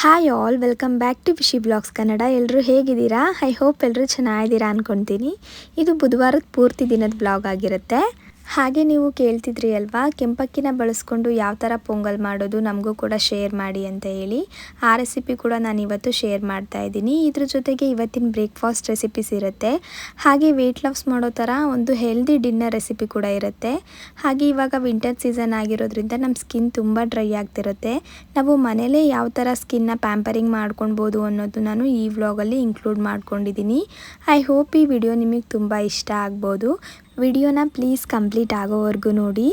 Hi all, welcome back to Vishi blogs Kannada. ಎಲ್ಲರೂ ಹೇಗಿದ್ದೀರಾ? I hope ಎಲ್ಲರೂ ಚೆನ್ನಾಗಿದ್ದೀರಾ ಅಂದ್ಕೊತೀನಿ. ಇದು ಬುಧವಾರದ ಪೂರ್ತಿ ದಿನದ ಬ್ಲಾಗ್ ಆಗಿರುತ್ತೆ. ಹಾಗೆ ನೀವು ಕೇಳ್ತಿದ್ರಿ ಅಲ್ವಾ, ಕೆಂಪಕ್ಕಿನ ಬಳಸ್ಕೊಂಡು ಯಾವ ಥರ ಪೊಂಗಲ್ ಮಾಡೋದು ನಮಗೂ ಕೂಡ ಶೇರ್ ಮಾಡಿ ಅಂತ ಹೇಳಿ. ಆ ರೆಸಿಪಿ ಕೂಡ ನಾನು ಇವತ್ತು ಶೇರ್ ಮಾಡ್ತಾ ಇದ್ದೀನಿ. ಇದ್ರ ಜೊತೆಗೆ ಇವತ್ತಿನ ಬ್ರೇಕ್ಫಾಸ್ಟ್ ರೆಸಿಪೀಸ್ ಇರುತ್ತೆ. ಹಾಗೆ ವೆಯ್ಟ್ ಲಾಸ್ ಮಾಡೋ ಥರ ಒಂದು ಹೆಲ್ದಿ ಡಿನ್ನರ್ ರೆಸಿಪಿ ಕೂಡ ಇರುತ್ತೆ. ಹಾಗೆ ಇವಾಗ ವಿಂಟರ್ ಸೀಸನ್ ಆಗಿರೋದ್ರಿಂದ ನಮ್ಮ ಸ್ಕಿನ್ ತುಂಬ ಡ್ರೈ ಆಗ್ತಿರುತ್ತೆ. ನಾವು ಮನೇಲೇ ಯಾವ ಥರ ಸ್ಕಿನ್ನ ಪ್ಯಾಂಪರಿಂಗ್ ಮಾಡ್ಕೊಳ್ಬೋದು ಅನ್ನೋದು ನಾನು ಈ ವ್ಲಾಗಲ್ಲಿ ಇನ್ಕ್ಲೂಡ್ ಮಾಡ್ಕೊಂಡಿದ್ದೀನಿ. ಐ ಹೋಪ್ ಈ ವಿಡಿಯೋ ನಿಮಗೆ ತುಂಬ ಇಷ್ಟ ಆಗ್ಬೋದು. ವಿಡಿಯೋನ ಪ್ಲೀಸ್ ಕಂಪ್ಲೀಟ್ ಆಗೋವರೆಗೂ ನೋಡಿ.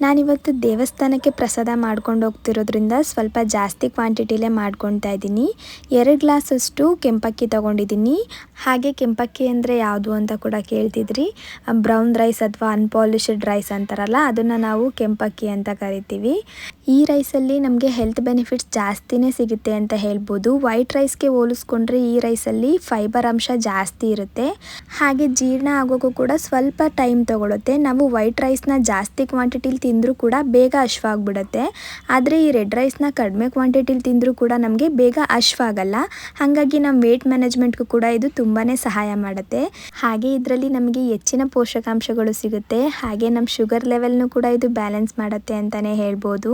ನಾನಿವತ್ತು ದೇವಸ್ಥಾನಕ್ಕೆ ಪ್ರಸಾದ ಮಾಡ್ಕೊಂಡು ಹೋಗ್ತಿರೋದ್ರಿಂದ ಸ್ವಲ್ಪ ಜಾಸ್ತಿ ಕ್ವಾಂಟಿಟಿಲೇ ಮಾಡ್ಕೊತಾ ಇದ್ದೀನಿ. 2 ಗ್ಲಾಸಷ್ಟು ಕೆಂಪಕ್ಕಿ ತೊಗೊಂಡಿದ್ದೀನಿ. ಹಾಗೆ ಕೆಂಪಕ್ಕಿ ಅಂದರೆ ಯಾವುದು ಅಂತ ಕೂಡ ಕೇಳ್ತಿದ್ರಿ. ಬ್ರೌನ್ ರೈಸ್ ಅಥವಾ ಅನ್ಪಾಲಿಶ್ಡ್ ರೈಸ್ ಅಂತಾರಲ್ಲ, ಅದನ್ನು ನಾವು ಕೆಂಪಕ್ಕಿ ಅಂತ ಕರಿತೀವಿ. ಈ ರೈಸಲ್ಲಿ ನಮಗೆ ಹೆಲ್ತ್ ಬೆನಿಫಿಟ್ಸ್ ಜಾಸ್ತಿನೇ ಸಿಗುತ್ತೆ ಅಂತ ಹೇಳ್ಬೋದು. ವೈಟ್ ರೈಸ್ಗೆ ಹೋಲಿಸ್ಕೊಂಡ್ರೆ ಈ ರೈಸಲ್ಲಿ ಫೈಬರ್ ಅಂಶ ಜಾಸ್ತಿ ಇರುತ್ತೆ. ಹಾಗೆ ಜೀರ್ಣ ಆಗೋಕ್ಕೂ ಕೂಡ ಸ್ವಲ್ಪ ಟೈಮ್ ತೊಗೊಳುತ್ತೆ. ನಾವು ವೈಟ್ ರೈಸ್ನ ಜಾಸ್ತಿ ಕ್ವಾಂಟಿಟಿಲಿ ತಿಂದರೂ ಕೂಡ ಬೇಗ ಹಶ್ವಾಗ್ಬಿಡುತ್ತೆ. ಆದರೆ ಈ ರೆಡ್ ರೈಸ್ನ ಕಡಿಮೆ ಕ್ವಾಂಟಿಟಿಲಿ ತಿಂದರೂ ಕೂಡ ನಮಗೆ ಬೇಗ ಹಶ್ವಾಗಲ್ಲ. ಹಾಗಾಗಿ ನಮ್ಮ ವೇಟ್ ಮ್ಯಾನೇಜ್ಮೆಂಟ್ಗೂ ಕೂಡ ಇದು ತುಂಬಾ ಸಹಾಯ ಮಾಡುತ್ತೆ. ಹಾಗೆ ಇದರಲ್ಲಿ ನಮಗೆ ಹೆಚ್ಚಿನ ಪೋಷಕಾಂಶಗಳು ಸಿಗುತ್ತೆ. ಹಾಗೆ ನಮ್ಮ ಶುಗರ್ ಲೆವೆಲ್ನು ಕೂಡ ಇದು ಬ್ಯಾಲೆನ್ಸ್ ಮಾಡುತ್ತೆ ಅಂತಲೇ ಹೇಳ್ಬೋದು.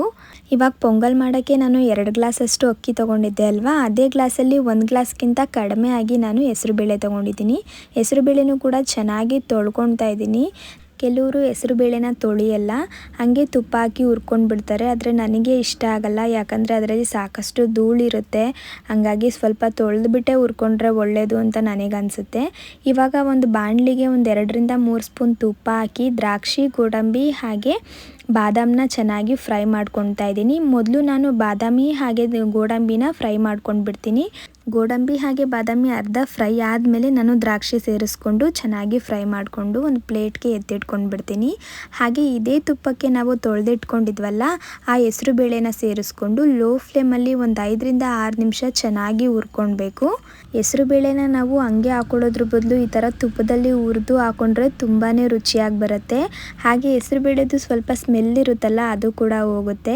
ಇವಾಗ ಪೊಂಗಲ್ ಮಾಡೋಕ್ಕೆ ನಾನು 2 ಗ್ಲಾಸಷ್ಟು ಅಕ್ಕಿ ತೊಗೊಂಡಿದ್ದೆ ಅಲ್ವಾ, ಅದೇ ಗ್ಲಾಸಲ್ಲಿ 1 ಗ್ಲಾಸ್ಗಿಂತ ಕಡಿಮೆ ಆಗಿ ನಾನು ಹೆಸರುಬೇಳೆ ತೊಗೊಂಡಿದ್ದೀನಿ. ಹೆಸರುಬೇಳೆನೂ ಕೂಡ ಚೆನ್ನಾಗಿ ತೊಳ್ಕೊಳ್ತಾ ಇದ್ದೀನಿ. ಕೆಲವರು ಹೆಸರುಬೇಳೆನ ತೊಳೆಯಲ್ಲ, ಹಾಗೆ ತುಪ್ಪ ಹಾಕಿ ಹುರ್ಕೊಂಡು ಬಿಡ್ತಾರೆ. ಆದರೆ ನನಗೆ ಇಷ್ಟ ಆಗಲ್ಲ, ಯಾಕಂದರೆ ಅದರಲ್ಲಿ ಸಾಕಷ್ಟು ಧೂಳಿರುತ್ತೆ. ಹಾಗಾಗಿ ಸ್ವಲ್ಪ ತೊಳೆದುಬಿಟ್ಟೆ ಹುರ್ಕೊಂಡ್ರೆ ಒಳ್ಳೆಯದು ಅಂತ ನನಗನ್ಸುತ್ತೆ. ಇವಾಗ ಒಂದು ಬಾಣಲಿಗೆ ಒಂದು 2-3 ಸ್ಪೂನ್ ತುಪ್ಪ ಹಾಕಿ ದ್ರಾಕ್ಷಿ, ಗೋಡಂಬಿ ಹಾಗೆ ಬಾದಾಮನ್ನ ಚೆನ್ನಾಗಿ ಫ್ರೈ ಮಾಡ್ಕೊತಾ ಇದ್ದೀನಿ. ಮೊದಲು ನಾನು ಬಾದಾಮಿ ಹಾಗೆ ಗೋಡಂಬಿನ ಫ್ರೈ ಮಾಡ್ಕೊಂಡು ಬಿಡ್ತೀನಿ. ಗೋಡಂಬಿ ಹಾಗೆ ಬಾದಾಮಿ ಅರ್ಧ ಫ್ರೈ ಆದಮೇಲೆ ನಾನು ದ್ರಾಕ್ಷಿ ಸೇರಿಸ್ಕೊಂಡು ಚೆನ್ನಾಗಿ ಫ್ರೈ ಮಾಡಿಕೊಂಡು ಒಂದು ಪ್ಲೇಟ್ಗೆ ಎತ್ತಿಟ್ಕೊಂಡು ಬಿಡ್ತೀನಿ. ಹಾಗೆ ಇದೇ ತುಪ್ಪಕ್ಕೆ ನಾವು ತೊಳೆದಿಟ್ಕೊಂಡಿದ್ವಲ್ಲ, ಆ ಹೆಸರು ಬೇಳೆನ ಸೇರಿಸ್ಕೊಂಡು ಲೋ ಫ್ಲೇಮಲ್ಲಿ ಒಂದು 5-6 ನಿಮಿಷ ಚೆನ್ನಾಗಿ ಹುರ್ಕೊಳ್ಬೇಕು. ಹೆಸರು ಬೇಳೆನ ನಾವು ಹಂಗೆ ಹಾಕೊಳ್ಳೋದ್ರ ಬದಲು ಈ ಥರ ತುಪ್ಪದಲ್ಲಿ ಹುರಿದು ಹಾಕೊಂಡ್ರೆ ತುಂಬಾ ರುಚಿಯಾಗಿ ಬರುತ್ತೆ. ಹಾಗೆ ಹೆಸರು ಬೇಳೆದು ಸ್ವಲ್ಪ ಸ್ಮೆಲ್ ಇರುತ್ತಲ್ಲ, ಅದು ಕೂಡ ಹೋಗುತ್ತೆ.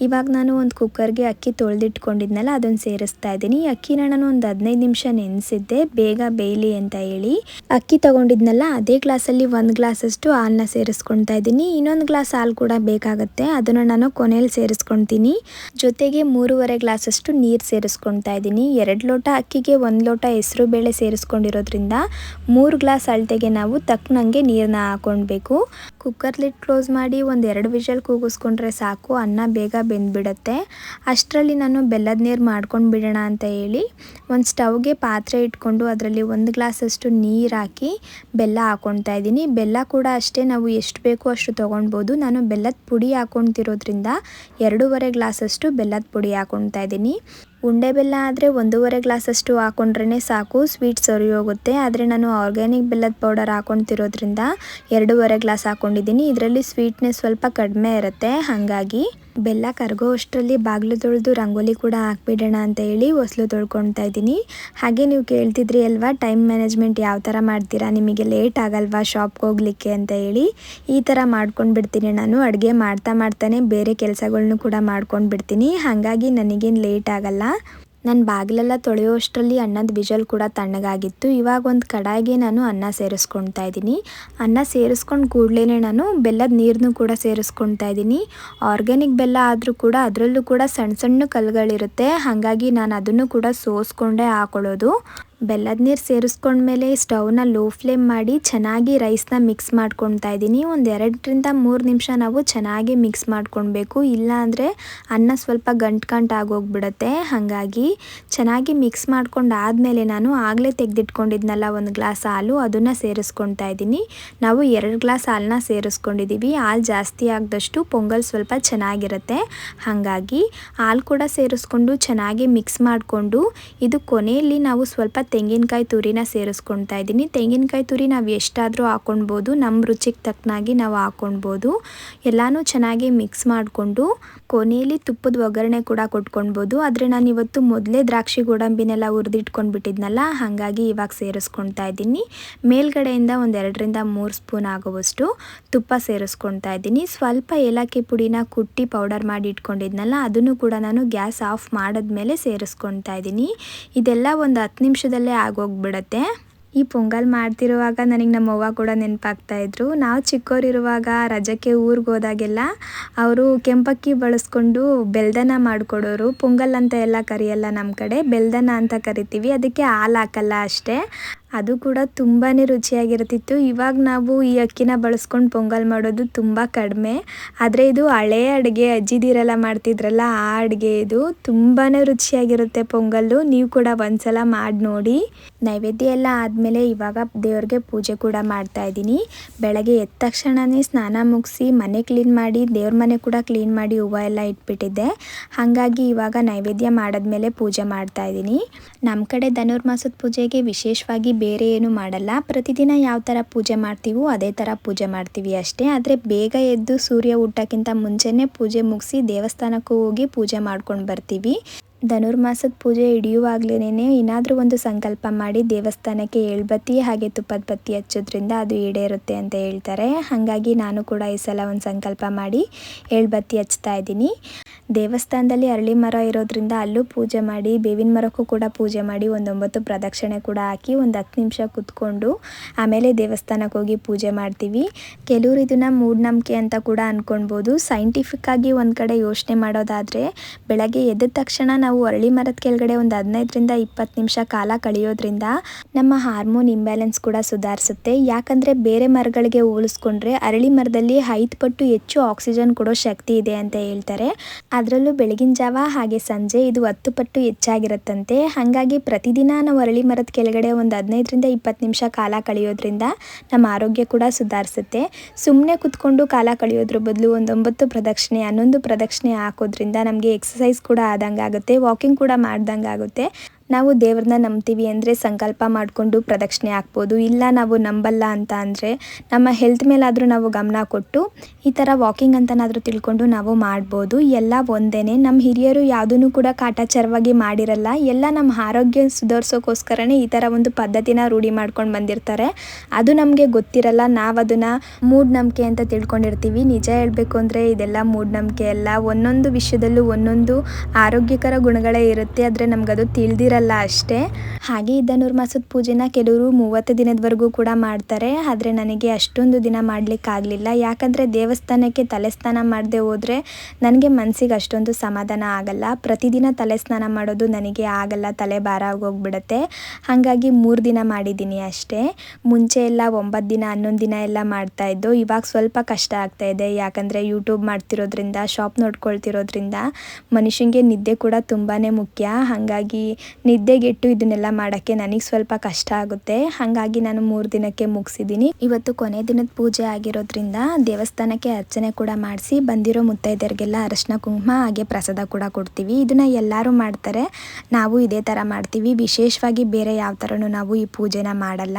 ಇವಾಗ ನಾನು ಒಂದು ಕುಕ್ಕರ್ಗೆ ಅಕ್ಕಿ ತೊಳೆದಿಟ್ಕೊಂಡಿದ್ನಲ್ಲ, ಅದನ್ನು ಸೇರಿಸ್ತಾ ಇದ್ದೀನಿ. ಅಕ್ಕಿನ ನಾನು ಒಂದು 15 ನಿಮಿಷ ನೆನೆಸಿದ್ದೆ, ಬೇಗ ಬೇಯಲಿ ಅಂತ ಹೇಳಿ. ಅಕ್ಕಿ ತೊಗೊಂಡಿದ್ನಲ್ಲ, ಅದೇ ಗ್ಲಾಸಲ್ಲಿ 1 ಗ್ಲಾಸಷ್ಟು ಹಾಲನ್ನ ಸೇರಿಸ್ಕೊಳ್ತಾ ಇದ್ದೀನಿ. ಇನ್ನೊಂದು ಗ್ಲಾಸ್ ಹಾಲು ಕೂಡ ಬೇಕಾಗುತ್ತೆ, ಅದನ್ನು ನಾನು ಕೊನೆಯಲ್ಲಿ ಸೇರಿಸ್ಕೊಳ್ತೀನಿ. ಜೊತೆಗೆ 3.5 ಗ್ಲಾಸಷ್ಟು ನೀರು ಸೇರಿಸ್ಕೊಳ್ತಾ ಇದ್ದೀನಿ. 2 ಲೋಟ ಅಕ್ಕಿಗೆ 1 ಲೋಟ ಹೆಸರು ಬೇಳೆ ಸೇರಿಸ್ಕೊಂಡಿರೋದ್ರಿಂದ 3 ಗ್ಲಾಸ್ ಅಳತೆಗೆ ನಾವು ತಕ್ಕನಂಗೆ ನೀರನ್ನ ಹಾಕೊಳ್ಬೇಕು. ಕುಕ್ಕರ್ ಲಿಡ್ ಕ್ಲೋಸ್ ಮಾಡಿ ಒಂದು 2 ವಿಷಲ್ ಕೂಗಿಸ್ಕೊಂಡ್ರೆ ಸಾಕು, ಅನ್ನ ಬೇಗ ಬೆಂದ್ಬಿಡುತ್ತೆ. ಅಷ್ಟರಲ್ಲಿ ನಾನು ಬೆಲ್ಲದ ನೀರು ಮಾಡ್ಕೊಂಡು ಬಿಡೋಣ ಅಂತ ಹೇಳಿ ಒಂದು ಸ್ಟವ್ಗೆ ಪಾತ್ರೆ ಇಟ್ಕೊಂಡು ಅದರಲ್ಲಿ 1 ಗ್ಲಾಸಷ್ಟು ನೀರು ಹಾಕಿ ಬೆಲ್ಲ ಹಾಕ್ಕೊಳ್ತಾ ಇದ್ದೀನಿ. ಬೆಲ್ಲ ಕೂಡ ಅಷ್ಟೇ, ನಾವು ಎಷ್ಟು ಬೇಕೋ ಅಷ್ಟು ತೊಗೊಳ್ಬೋದು. ನಾನು ಬೆಲ್ಲದ ಪುಡಿ ಹಾಕ್ಕೊತಿರೋದ್ರಿಂದ 2.5 ಗ್ಲಾಸಷ್ಟು ಬೆಲ್ಲದ ಪುಡಿ ಹಾಕ್ಕೊಳ್ತಾ ಇದ್ದೀನಿ. ಉಂಡೆ ಬೆಲ್ಲ ಆದರೆ 1.5 ಗ್ಲಾಸಷ್ಟು ಹಾಕ್ಕೊಂಡ್ರೆ ಸಾಕು, ಸ್ವೀಟ್ ಸರಿ ಹೋಗುತ್ತೆ. ಆದರೆ ನಾನು ಆರ್ಗ್ಯಾನಿಕ್ ಬೆಲ್ಲದ ಪೌಡರ್ ಹಾಕ್ಕೊತಿರೋದ್ರಿಂದ 2.5 ಗ್ಲಾಸ್ ಹಾಕ್ಕೊಂಡಿದ್ದೀನಿ. ಇದರಲ್ಲಿ ಸ್ವೀಟ್ನೆಸ್ ಸ್ವಲ್ಪ ಕಡಿಮೆ ಇರುತ್ತೆ. ಹಾಗಾಗಿ ಬೆಲ್ಲ ಕರಗೋ ಅಷ್ಟರಲ್ಲಿ ಬಾಗಿಲು ತೊಳೆದು ರಂಗೋಲಿ ಕೂಡ ಹಾಕ್ಬಿಡೋಣ ಅಂತ ಹೇಳಿ ಹೊಸಲು ತೊಳ್ಕೊಳ್ತಾ ಇದ್ದೀನಿ. ಹಾಗೆ ನೀವು ಕೇಳ್ತಿದ್ರಿ ಅಲ್ವಾ, ಟೈಮ್ ಮ್ಯಾನೇಜ್ಮೆಂಟ್ ಯಾವ ಥರ ಮಾಡ್ತೀರಾ, ನಿಮಗೆ ಲೇಟ್ ಆಗಲ್ವಾ ಶಾಪ್ಗೆ ಹೋಗ್ಲಿಕ್ಕೆ ಅಂತ ಹೇಳಿ. ಈ ಥರ ಮಾಡ್ಕೊಂಡು ಬಿಡ್ತೀನಿ ನಾನು. ಅಡುಗೆ ಮಾಡ್ತಾನೆ ಬೇರೆ ಕೆಲಸಗಳ್ನು ಕೂಡ ಮಾಡ್ಕೊಂಡು ಬಿಡ್ತೀನಿ. ಹಾಗಾಗಿ ನನಗೇನು ಲೇಟ್ ಆಗಲ್ಲ. ನಾನು ಬಾಗಿಲೆಲ್ಲ ತೊಳೆಯೋ ಅಷ್ಟರಲ್ಲಿ ಅನ್ನದ ವಿಜಲ್ ಕೂಡ ತಣ್ಣಗಾಗಿತ್ತು. ಇವಾಗ ಒಂದು ಕಡಾಯಿಗೆ ನಾನು ಅನ್ನ ಸೇರಿಸ್ಕೊಳ್ತಾ ಇದ್ದೀನಿ. ಅನ್ನ ಸೇರಿಸ್ಕೊಂಡು ಕೂಡಲೇ ನಾನು ಬೆಲ್ಲದ ನೀರನ್ನು ಕೂಡ ಸೇರಿಸ್ಕೊಳ್ತಾ ಇದ್ದೀನಿ. ಆರ್ಗ್ಯಾನಿಕ್ ಬೆಲ್ಲ ಆದರೂ ಕೂಡ ಅದರಲ್ಲೂ ಕೂಡ ಸಣ್ಣ ಸಣ್ಣ ಕಲ್ಲುಗಳಿರುತ್ತೆ. ಹಾಗಾಗಿ ನಾನು ಅದನ್ನು ಕೂಡ ಸೋಸ್ಕೊಂಡೇ ಹಾಕೊಳ್ಳೋದು. ಬೆಲ್ಲದ ನೀರು ಸೇರಿಸ್ಕೊಂಡ್ಮೇಲೆ ಸ್ಟವ್ನ ಲೋ ಫ್ಲೇಮ್ ಮಾಡಿ ಚೆನ್ನಾಗಿ ರೈಸ್ನ ಮಿಕ್ಸ್ ಮಾಡ್ಕೊತಾ ಇದ್ದೀನಿ. ಒಂದು 2-3 ನಿಮಿಷ ನಾವು ಚೆನ್ನಾಗಿ ಮಿಕ್ಸ್ ಮಾಡ್ಕೊಳ್ಬೇಕು, ಇಲ್ಲ ಅಂದರೆ ಅನ್ನ ಸ್ವಲ್ಪ ಗಂಟು ಆಗೋಗ್ಬಿಡುತ್ತೆ. ಹಾಗಾಗಿ ಚೆನ್ನಾಗಿ ಮಿಕ್ಸ್ ಮಾಡ್ಕೊಂಡಾದಮೇಲೆ ನಾನು ಆಗಲೇ ತೆಗೆದಿಟ್ಕೊಂಡಿದ್ನಲ್ಲ 1 ಗ್ಲಾಸ್ ಹಾಲು, ಅದನ್ನು ಸೇರಿಸ್ಕೊತಾ ಇದ್ದೀನಿ. ನಾವು 2 ಗ್ಲಾಸ್ ಹಾಲನ್ನ ಸೇರಿಸ್ಕೊಂಡಿದ್ದೀವಿ. ಹಾಲು ಜಾಸ್ತಿ ಆಗಿದಷ್ಟು ಪೊಂಗಲ್ ಸ್ವಲ್ಪ ಚೆನ್ನಾಗಿರುತ್ತೆ. ಹಾಗಾಗಿ ಹಾಲು ಕೂಡ ಸೇರಿಸ್ಕೊಂಡು ಚೆನ್ನಾಗಿ ಮಿಕ್ಸ್ ಮಾಡಿಕೊಂಡು ಇದು ಕೊನೆಯಲ್ಲಿ ನಾವು ಸ್ವಲ್ಪ ತೆಂಗಿನಕಾಯಿ ತುರಿನ ಸೇರಿಸ್ಕೊಳ್ತಾ ಇದ್ದೀನಿ. ತೆಂಗಿನಕಾಯಿ ತುರಿ ನಾವು ಎಷ್ಟಾದರೂ ಹಾಕ್ಕೊಳ್ಬೋದು, ನಮ್ಮ ರುಚಿಗೆ ತಕ್ಕನಾಗಿ ನಾವು ಹಾಕ್ಕೊಳ್ಬೋದು. ಎಲ್ಲನೂ ಚೆನ್ನಾಗಿ ಮಿಕ್ಸ್ ಮಾಡಿಕೊಂಡು ಕೊನೆಯಲ್ಲಿ ತುಪ್ಪದ ಒಗ್ಗರಣೆ ಕೂಡ ಕೊಟ್ಕೊಳ್ಬೋದು. ಆದರೆ ನಾನು ಇವತ್ತು ಮೊದಲೇ ದ್ರಾಕ್ಷಿ ಗೋಡಂಬಿನೆಲ್ಲ ಹುರಿದಿಟ್ಕೊಂಡ್ಬಿಟ್ಟಿದ್ನಲ್ಲ, ಹಾಗಾಗಿ ಇವಾಗ ಸೇರಿಸ್ಕೊಳ್ತಾ ಇದ್ದೀನಿ. ಮೇಲ್ಗಡೆಯಿಂದ ಒಂದು 2ರಿಂದ 3 ಸ್ಪೂನ್ ಆಗುವಷ್ಟು ತುಪ್ಪ ಸೇರಿಸ್ಕೊಳ್ತಾ ಇದ್ದೀನಿ. ಸ್ವಲ್ಪ ಏಲಕ್ಕಿ ಪುಡಿನ ಕುಟ್ಟಿ ಪೌಡರ್ ಮಾಡಿ ಇಟ್ಕೊಂಡಿದ್ನಲ್ಲ, ಅದನ್ನು ಕೂಡ ನಾನು ಗ್ಯಾಸ್ ಆಫ್ ಮಾಡಿದ್ಮೇಲೆ ಸೇರಿಸ್ಕೊಳ್ತಾ ಇದ್ದೀನಿ. ಇದೆಲ್ಲ ಒಂದು 10 ನಿಮಿಷದಲ್ಲೇ ಆಗೋಗ್ಬಿಡತ್ತೆ. ಈ ಪೊಂಗಲ್ ಮಾಡ್ತಿರುವಾಗ ನನಗೆ ನಮ್ಮ ಅವ್ವ ಕೂಡ ನೆನಪಾಗ್ತಾಯಿದ್ರು. ನಾವು ಚಿಕ್ಕವರಿರುವಾಗ ರಜಕ್ಕೆ ಊರಿಗೆ ಹೋದಾಗೆಲ್ಲ ಅವರು ಕೆಂಪಕ್ಕಿ ಬಳಸ್ಕೊಂಡು ಬೆಲ್ದನ ಮಾಡಿಕೊಡೋರು. ಪೊಂಗಲ್ ಅಂತ ಎಲ್ಲ ಕರೆಯಲ್ಲ ನಮ್ಮ ಕಡೆ, ಬೆಲ್ದನ ಅಂತ ಕರಿತೀವಿ. ಅದಕ್ಕೆ ಹಾಲು ಹಾಕಲ್ಲ ಅಷ್ಟೇ. ಅದು ಕೂಡ ತುಂಬಾ ರುಚಿಯಾಗಿರ್ತಿತ್ತು. ಇವಾಗ ನಾವು ಈ ಅಕ್ಕಿನ ಬಳಸ್ಕೊಂಡು ಪೊಂಗಲ್ ಮಾಡೋದು ತುಂಬ ಕಡಿಮೆ. ಆದರೆ ಇದು ಹಳೆಯ ಅಡುಗೆ, ಅಜ್ಜಿದಿರೆಲ್ಲ ಮಾಡ್ತಿದ್ರಲ್ಲ ಆ ಅಡುಗೆ ಇದು. ತುಂಬಾ ರುಚಿಯಾಗಿರುತ್ತೆ ಪೊಂಗಲ್ಲು. ನೀವು ಕೂಡ ಒಂದ್ಸಲ ಮಾಡಿ ನೋಡಿ. ನೈವೇದ್ಯ ಎಲ್ಲ ಆದಮೇಲೆ ಇವಾಗ ದೇವ್ರಿಗೆ ಪೂಜೆ ಕೂಡ ಮಾಡ್ತಾ ಇದ್ದೀನಿ. ಬೆಳಗ್ಗೆ ಎದ್ದ ತಕ್ಷಣವೇ ಸ್ನಾನ ಮುಗಿಸಿ ಮನೆ ಕ್ಲೀನ್ ಮಾಡಿ, ದೇವ್ರ ಮನೆ ಕೂಡ ಕ್ಲೀನ್ ಮಾಡಿ ಹೂವು ಎಲ್ಲ ಇಟ್ಬಿಟ್ಟಿದ್ದೆ. ಹಾಗಾಗಿ ಇವಾಗ ನೈವೇದ್ಯ ಮಾಡಿದ್ಮೇಲೆ ಪೂಜೆ ಮಾಡ್ತಾ ಇದ್ದೀನಿ. ನಮ್ಮ ಕಡೆ ಧನುರ್ಮಾಸದ ಪೂಜೆಗೆ ವಿಶೇಷವಾಗಿ ಬೇರೆ ಏನು ಮಾಡಲ್ಲ. ಪ್ರತಿದಿನ ಯಾವ ಥರ ಪೂಜೆ ಮಾಡ್ತೀವೋ ಅದೇ ಥರ ಪೂಜೆ ಮಾಡ್ತೀವಿ ಅಷ್ಟೇ. ಆದರೆ ಬೇಗ ಎದ್ದು ಸೂರ್ಯ ಹುಟ್ಟೋಕ್ಕಿಂತ ಮುಂಚೆನೇ ಪೂಜೆ ಮುಗಿಸಿ ದೇವಸ್ಥಾನಕ್ಕೂ ಹೋಗಿ ಪೂಜೆ ಮಾಡ್ಕೊಂಡು ಬರ್ತೀವಿ. ಧನುರ್ಮಾಸದ ಪೂಜೆ ಹಿಡಿಯುವಾಗಲೇ ಏನಾದರೂ ಒಂದು ಸಂಕಲ್ಪ ಮಾಡಿ ದೇವಸ್ಥಾನಕ್ಕೆ ಎಳ್ಬತ್ತಿ ಹಾಗೆ ತುಪ್ಪದ ಬತ್ತಿ ಹಚ್ಚೋದ್ರಿಂದ ಅದು ಈಡೇರುತ್ತೆ ಅಂತ ಹೇಳ್ತಾರೆ. ಹಾಗಾಗಿ ನಾನು ಕೂಡ ಈ ಸಲ ಒಂದು ಸಂಕಲ್ಪ ಮಾಡಿ ಎಳ್ಬತ್ತಿ ಹಚ್ತಾ ಇದ್ದೀನಿ. ದೇವಸ್ಥಾನದಲ್ಲಿ ಅರಳಿ ಮರ ಇರೋದ್ರಿಂದ ಅಲ್ಲೂ ಪೂಜೆ ಮಾಡಿ, ಬೇವಿನ ಮರಕ್ಕೂ ಕೂಡ ಪೂಜೆ ಮಾಡಿ, ಒಂದು 9 ಪ್ರದಕ್ಷಿಣೆ ಕೂಡ ಹಾಕಿ ಒಂದು 10 ನಿಮಿಷ ಕುತ್ಕೊಂಡು ಆಮೇಲೆ ದೇವಸ್ಥಾನಕ್ಕೆ ಹೋಗಿ ಪೂಜೆ ಮಾಡ್ತೀವಿ. ಕೆಲವರು ಇದನ್ನು ಮೂಢನಂಬಿಕೆ ಅಂತ ಕೂಡ ಅಂದ್ಕೊಳ್ಬೋದು. ಸೈಂಟಿಫಿಕ್ಕಾಗಿ ಒಂದು ಕಡೆ ಯೋಚನೆ ಮಾಡೋದಾದರೆ ಬೆಳಗ್ಗೆ ಎದ್ದ ತಕ್ಷಣ ನಾವು ಅರಳಿ ಮರದ ಕೆಳಗಡೆ ಒಂದು 15ರಿಂದ 20 ನಿಮಿಷ ಕಾಲ ಕಳೆಯೋದ್ರಿಂದ ನಮ್ಮ ಹಾರ್ಮೋನ್ ಇಂಬ್ಯಾಲೆನ್ಸ್ ಕೂಡ ಸುಧಾರಿಸುತ್ತೆ. ಯಾಕಂದರೆ ಬೇರೆ ಮರಗಳಿಗೆ ಹೋಲಿಸ್ಕೊಂಡ್ರೆ ಅರಳಿ ಮರದಲ್ಲಿ 5 ಪಟ್ಟು ಹೆಚ್ಚು ಆಕ್ಸಿಜನ್ ಕೊಡೋ ಶಕ್ತಿ ಇದೆ ಅಂತ ಹೇಳ್ತಾರೆ. ಅದರಲ್ಲೂ ಬೆಳಗಿನ ಜಾವ ಹಾಗೆ ಸಂಜೆ ಇದು 10 ಪಟ್ಟು ಹೆಚ್ಚಾಗಿರುತ್ತಂತೆ. ಹಾಗಾಗಿ ಪ್ರತಿದಿನ ನಾವು ಅರಳಿ ಮರದ ಕೆಳಗಡೆ ಒಂದು 15ರಿಂದ 20 ನಿಮಿಷ ಕಾಲ ಕಳೆಯೋದ್ರಿಂದ ನಮ್ಮ ಆರೋಗ್ಯ ಕೂಡ ಸುಧಾರಿಸುತ್ತೆ. ಸುಮ್ಮನೆ ಕುತ್ಕೊಂಡು ಕಾಲ ಕಳೆಯೋದ್ರ ಬದಲು ಒಂದು 9 ಪ್ರದಕ್ಷಿಣೆ 11 ಪ್ರದಕ್ಷಿಣೆ ಹಾಕೋದ್ರಿಂದ ನಮಗೆ ಎಕ್ಸಸೈಸ್ ಕೂಡ ಆದಂಗೆ ಆಗುತ್ತೆ, ವಾಕಿಂಗ್ ಕೂಡ ಮಾಡ್ದಂಗೆ ಆಗುತ್ತೆ. ನಾವು ದೇವ್ರನ್ನ ನಂಬ್ತೀವಿ ಅಂದರೆ ಸಂಕಲ್ಪ ಮಾಡಿಕೊಂಡು ಪ್ರದಕ್ಷಿಣೆ ಹಾಕ್ಬೋದು. ಇಲ್ಲ ನಾವು ನಂಬಲ್ಲ ಅಂತ ಅಂದರೆ ನಮ್ಮ ಹೆಲ್ತ್ ಮೇಲಾದರೂ ನಾವು ಗಮನ ಕೊಟ್ಟು ಈ ಥರ ವಾಕಿಂಗ್ ಅಂತನಾದರೂ ತಿಳ್ಕೊಂಡು ನಾವು ಮಾಡ್ಬೋದು. ಎಲ್ಲ ಒಂದೇ. ನಮ್ಮ ಹಿರಿಯರು ಯಾವುದೂ ಕೂಡ ಕಾಟಾಚಾರವಾಗಿ ಮಾಡಿರಲ್ಲ. ಎಲ್ಲ ನಮ್ಮ ಆರೋಗ್ಯ ಸುಧಾರಿಸೋಕ್ಕೋಸ್ಕರನೇ ಈ ಥರ ಒಂದು ಪದ್ಧತಿನ ರೂಢಿ ಮಾಡ್ಕೊಂಡು ಬಂದಿರ್ತಾರೆ. ಅದು ನಮಗೆ ಗೊತ್ತಿರಲ್ಲ, ನಾವು ಅದನ್ನು ಮೂಢನಂಬಿಕೆ ಅಂತ ತಿಳ್ಕೊಂಡಿರ್ತೀವಿ. ನಿಜ ಹೇಳಬೇಕು ಅಂದರೆ ಇದೆಲ್ಲ ಮೂಢನಂಬಿಕೆ ಅಲ್ಲ. ಒಂದೊಂದು ವಿಷಯದಲ್ಲೂ ಒಂದೊಂದು ಆರೋಗ್ಯಕರ ಗುಣಗಳೇ ಇರುತ್ತೆ. ಆದರೆ ನಮಗದು ತಿಳಿದಿರಲ್ಲ ಅಷ್ಟೇ. ಹಾಗೆ ಧನುರ್ಮಾಸದ ಪೂಜೆನ ಕೆಲವರು 30 ದಿನದವರೆಗೂ ಕೂಡ ಮಾಡ್ತಾರೆ. ಆದರೆ ನನಗೆ ಅಷ್ಟೊಂದು ದಿನ ಮಾಡಲಿಕ್ಕಾಗಲಿಲ್ಲ. ಯಾಕಂದರೆ ದೇವಸ್ಥಾನಕ್ಕೆ ತಲೆ ಸ್ನಾನ ಮಾಡದೆ ಹೋದರೆ ನನಗೆ ಮನಸ್ಸಿಗೆ ಅಷ್ಟೊಂದು ಸಮಾಧಾನ ಆಗಲ್ಲ. ಪ್ರತಿದಿನ ತಲೆ ಸ್ನಾನ ಮಾಡೋದು ನನಗೆ ಆಗಲ್ಲ, ತಲೆ ಭಾರ ಆಗೋಗ್ಬಿಡುತ್ತೆ. ಹಾಗಾಗಿ 3 ದಿನ ಮಾಡಿದ್ದೀನಿ ಅಷ್ಟೇ. ಮುಂಚೆ ಎಲ್ಲ 9 ದಿನ 11 ದಿನ ಎಲ್ಲ ಮಾಡ್ತಾಯಿದ್ದು. ಇವಾಗ ಸ್ವಲ್ಪ ಕಷ್ಟ ಆಗ್ತಾಯಿದೆ. ಯಾಕಂದರೆ ಯೂಟ್ಯೂಬ್ ಮಾಡ್ತಿರೋದ್ರಿಂದ, ಶಾಪ್ ನೋಡ್ಕೊಳ್ತಿರೋದ್ರಿಂದ ಮನುಷ್ಯನಿಗೆ ನಿದ್ದೆ ಕೂಡ ತುಂಬಾ ಮುಖ್ಯ. ಹಾಗಾಗಿ ನಿದ್ದೆಗೆಟ್ಟು ಇದನ್ನೆಲ್ಲ ಮಾಡೋಕ್ಕೆ ನನಗೆ ಸ್ವಲ್ಪ ಕಷ್ಟ ಆಗುತ್ತೆ. ಹಾಗಾಗಿ ನಾನು 3 ದಿನಕ್ಕೆ ಮುಗಿಸಿದ್ದೀನಿ. ಇವತ್ತು ಕೊನೆ ದಿನದ ಪೂಜೆ ಆಗಿರೋದ್ರಿಂದ ದೇವಸ್ಥಾನಕ್ಕೆ ಅರ್ಚನೆ ಕೂಡ ಮಾಡಿಸಿ ಬಂದಿರೋ ಮುತ್ತೈದೆಯರಿಗೆಲ್ಲ ಅರಿಶಿನ ಕುಂಕುಮ ಹಾಗೆ ಪ್ರಸಾದ ಕೂಡ ಕೊಡ್ತೀವಿ. ಇದನ್ನು ಎಲ್ಲರೂ ಮಾಡ್ತಾರೆ, ನಾವು ಇದೇ ಥರ ಮಾಡ್ತೀವಿ. ವಿಶೇಷವಾಗಿ ಬೇರೆ ಯಾವ ಥರನೂ ನಾವು ಈ ಪೂಜೆನ ಮಾಡಲ್ಲ.